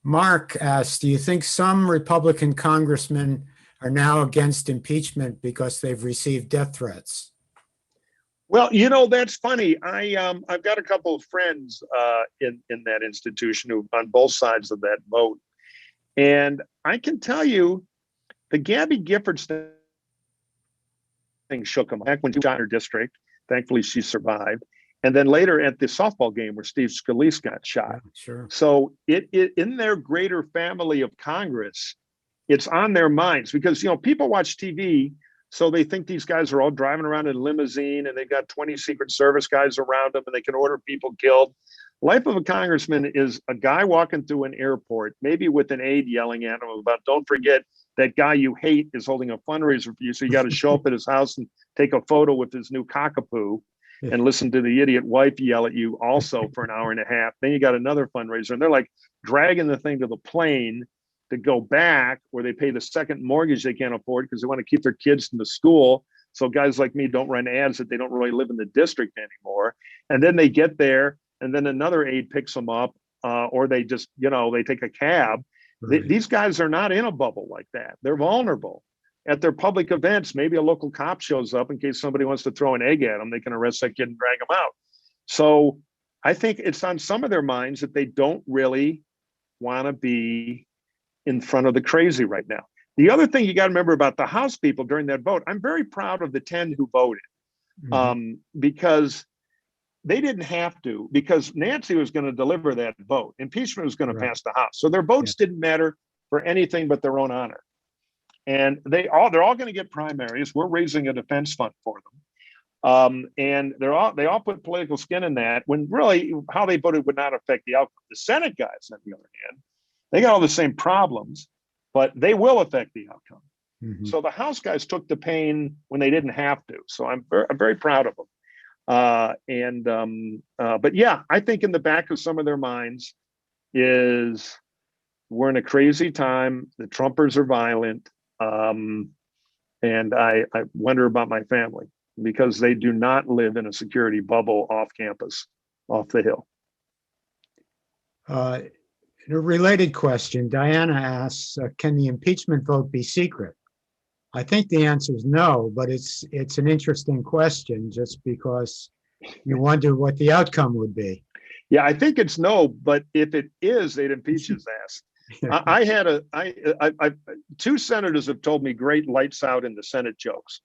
Mark asked, do you think some Republican congressmen are now against impeachment because they've received death threats? Well, that's funny. I've got a couple of friends in that institution who on both sides of that vote. And I can tell you, the Gabby Giffords thing shook them back when she was in her district. Thankfully, she survived. And then later at the softball game where Steve Scalise got shot. Yeah, sure. So it in their greater family of Congress, it's on their minds, because people watch TV, so they think these guys are all driving around in a limousine and they've got 20 Secret Service guys around them and they can order people killed. Life of a congressman is a guy walking through an airport, maybe with an aide yelling at him about, don't forget that guy you hate is holding a fundraiser for you, so you got to show up at his house and take a photo with his new cockapoo and listen to the idiot wife yell at you also for an hour and a half. Then you got another fundraiser, and they're like dragging the thing to the plane to go back, where they pay the second mortgage they can't afford because they want to keep their kids in the school. So guys like me don't run ads that they don't really live in the district anymore. And then they get there, and then another aide picks them up, or they just, they take a cab. Right. These guys are not in a bubble like that. They're vulnerable. At their public events, maybe a local cop shows up in case somebody wants to throw an egg at them. They can arrest that kid and drag him out. So I think it's on some of their minds that they don't really want to be in front of the crazy right now. The other thing you got to remember about the House people during that vote, I'm very proud of the 10 who voted, because they didn't have to, because Nancy was going to deliver that vote. Impeachment was going to pass the House. So their votes didn't matter for anything but their own honor. And they're all going to get primaries. We're raising a defense fund for them. And they all put political skin in that, when really how they voted would not affect the outcome. The Senate guys, on the other hand, they got all the same problems, but they will affect the outcome. Mhm. So the House guys took the pain when they didn't have to. So I'm very proud of them. But yeah, I think in the back of some of their minds is we're in a crazy time. The Trumpers are violent. And I wonder about my family because they do not live in a security bubble off campus, off the Hill. Uh, a related question, Diana asks, can the impeachment vote be secret? I think the answer is no, but it's an interesting question just because you wonder what the outcome would be. Yeah, I think it's no, but if it is, they'd impeach his ass. I had two senators have told me great lights out in the Senate jokes.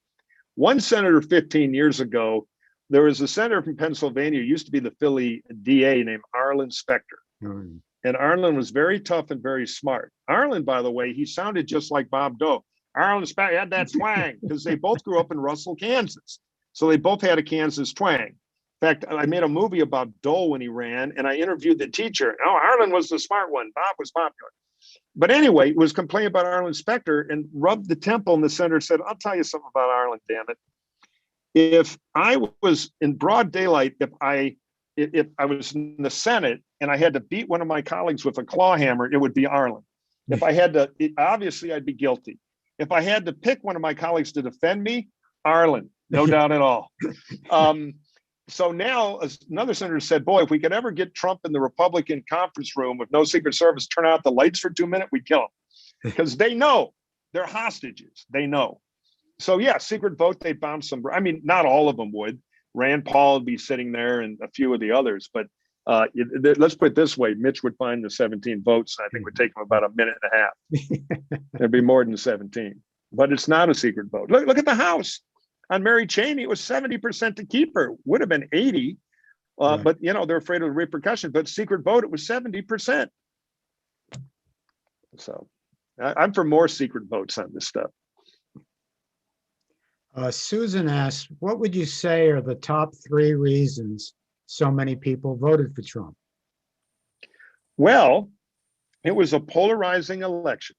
One senator 15 years ago, there was a senator from Pennsylvania, used to be the Philly DA named Arlen Specter. Mm. And Arlen was very tough and very smart. Arlen, by the way, he sounded just like Bob Dole. Arlen Specter had that twang because they both grew up in Russell, Kansas. So they both had a Kansas twang. In fact, I made a movie about Dole when he ran, and I interviewed the teacher. Oh, Arlen was the smart one. Bob was popular. But anyway, it was complaining about Arlen Specter and rubbed the temple, and the senator said, I'll tell you something about Arlen, damn it. If I was in broad daylight, if I was in the Senate and I had to beat one of my colleagues with a claw hammer, it would be Arlen. If I had to, obviously I'd be guilty. If I had to pick one of my colleagues to defend me, Arlen, no doubt at all. So now another senator said, boy, if we could ever get Trump in the Republican conference room with no Secret Service, turn out the lights for 2 minutes, we'd kill him. Because they know they're hostages. They know. So yeah, secret vote, they bounce some. I mean, not all of them would. Rand Paul would be sitting there and a few of the others. But let's put it this way, Mitch would find the 17 votes. I think it would take him about a minute and a half. There'd be more than 17. But it's not a secret vote. Look at the House. On Mary Cheney, it was 70% to keep her. Would have been 80. Right. But, they're afraid of the repercussions. But secret vote, it was 70%. So I'm for more secret votes on this stuff. Susan asks, what would you say are the top 3 reasons so many people voted for Trump? Well, it was a polarizing election.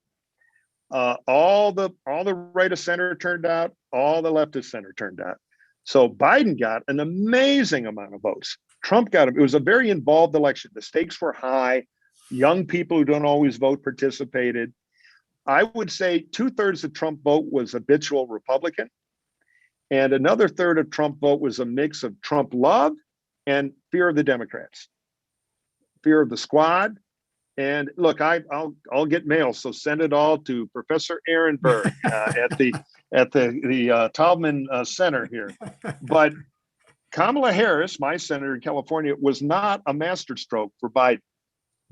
All the right of center turned out, all the left of center turned out. So Biden got an amazing amount of votes. Trump got it. It was a very involved election. The stakes were high. Young people who don't always vote participated. I would say 2/3 of Trump vote was habitual Republican. And another third of Trump vote was a mix of Trump love and fear of the Democrats, fear of the squad. And look, I'll get mail, so send it all to Professor Aaron Berg at the Taubman Center here. But Kamala Harris, my senator in California, was not a masterstroke for Biden.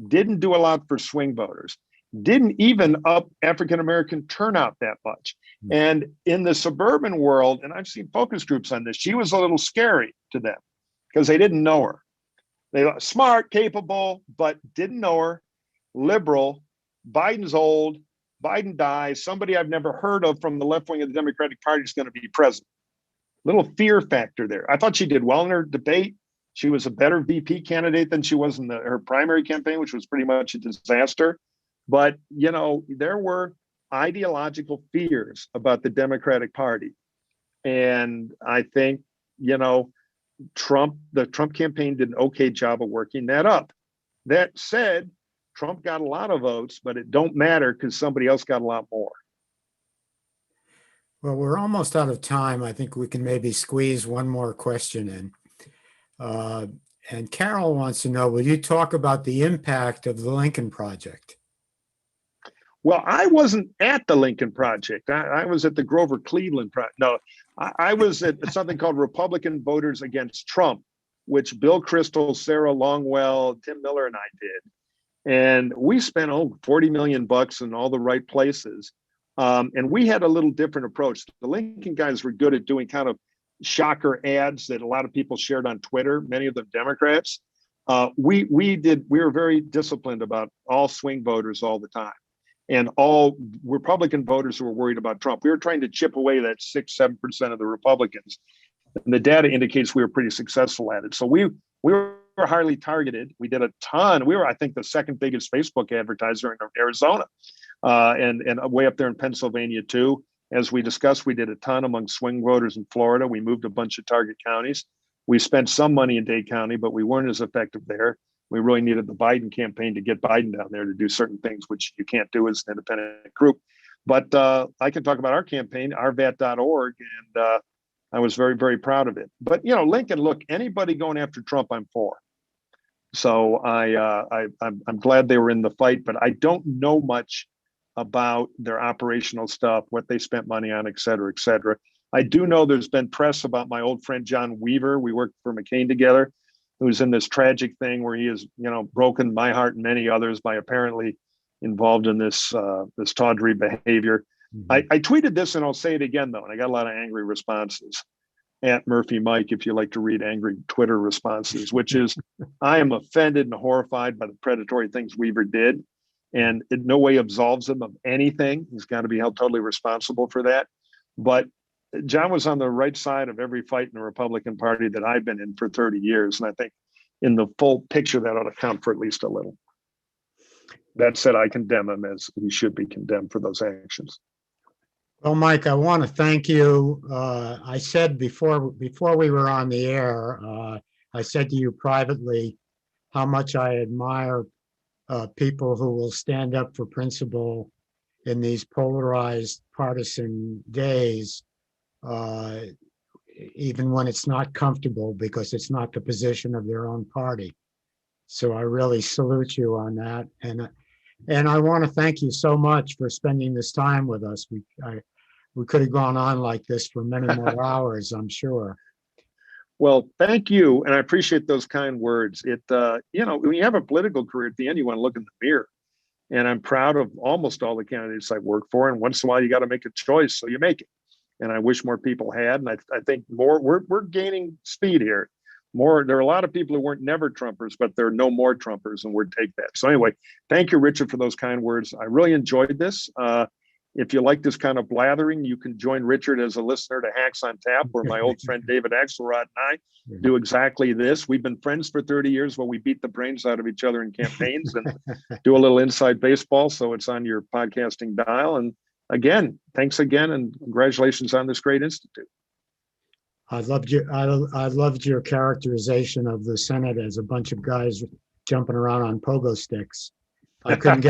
Didn't do a lot for swing voters. Didn't even up African American turnout that much. And in the suburban world, and I've seen focus groups on this, she was a little scary to them because they didn't know her. They were smart, capable, but didn't know her. Liberal. Biden's old. Biden dies. Somebody I've never heard of from the left wing of the Democratic Party is going to be president. Little fear factor there. I thought she did well in her debate. She was a better VP candidate than she was in her primary campaign, which was pretty much a disaster. But, there were ideological fears about the Democratic Party. And I think, the Trump campaign did an okay job of working that up. That said, Trump got a lot of votes, but it don't matter because somebody else got a lot more. Well, we're almost out of time. I think we can maybe squeeze one more question in. And Carol wants to know, will you talk about the impact of the Lincoln Project? Well, I wasn't at the Lincoln Project. I was at the Grover Cleveland Project. No, I was at something called Republican Voters Against Trump, which Bill Kristol, Sarah Longwell, Tim Miller, and I did. And we spent $40 million in all the right places. And we had a little different approach. The Lincoln guys were good at doing kind of shocker ads that a lot of people shared on Twitter, many of them Democrats. We were very disciplined about all swing voters all the time. And all Republican voters who were worried about Trump. We were trying to chip away that 6-7% of the Republicans. And the data indicates we were pretty successful at it. So we were highly targeted. We did a ton. We were, I think, the second biggest Facebook advertiser in Arizona and way up there in Pennsylvania too. As we discussed, we did a ton among swing voters in Florida. We moved a bunch of target counties. We spent some money in Dade County, but we weren't as effective there. We really needed the Biden campaign to get Biden down there to do certain things, which you can't do as an independent group. But I can talk about our campaign, rvat.org, and I was very, very proud of it. But, you know, Lincoln, look, anybody going after Trump, I'm for. So I'm glad they were in the fight, but I don't know much about their operational stuff, what they spent money on, et cetera, et cetera. I do know there's been press about my old friend John Weaver. We worked for McCain together, who's in this tragic thing where he has, you know, broken my heart and many others by apparently involved in this this tawdry behavior. Mhm. I tweeted this, and I'll say it again though, and I got a lot of angry responses at Murphy Mike, if you like to read angry Twitter responses, which is I am offended and horrified by the predatory things Weaver did, and in no way absolves him of anything. He's got to be held totally responsible for that. But John was on the right side of every fight in the Republican Party that I've been in for 30 years. And I think in the full picture, that ought to count for at least a little. That said, I condemn him as he should be condemned for those actions. Well, Mike, I want to thank you. I said before we were on the air, I said to you privately how much I admire people who will stand up for principle in these polarized partisan days, even when it's not comfortable because it's not the position of their own party. So I really salute you on that. And I want to thank you so much for spending this time with us. We could have gone on like this for many more hours, I'm sure. Well, thank you. And I appreciate those kind words. It, you know, when you have a political career at the end, you want to look in the mirror. And I'm proud of almost all the candidates I work for. And once in a while, you got to make a choice. So you make it. And I wish more people had. And I think we're gaining speed here. There are a lot of people who weren't never Trumpers, but there are no more Trumpers, and we'll take that. So anyway, thank you, Richard, for those kind words. I really enjoyed this. If you like this kind of blathering, you can join Richard as a listener to Hacks on Tap, where my old friend David Axelrod and I do exactly this. We've been friends for 30 years where we beat the brains out of each other in campaigns and do a little inside baseball. So it's on your podcasting dial. And again, thanks again, and congratulations on this great institute. I loved your characterization of the Senate as a bunch of guys jumping around on pogo sticks. I couldn't get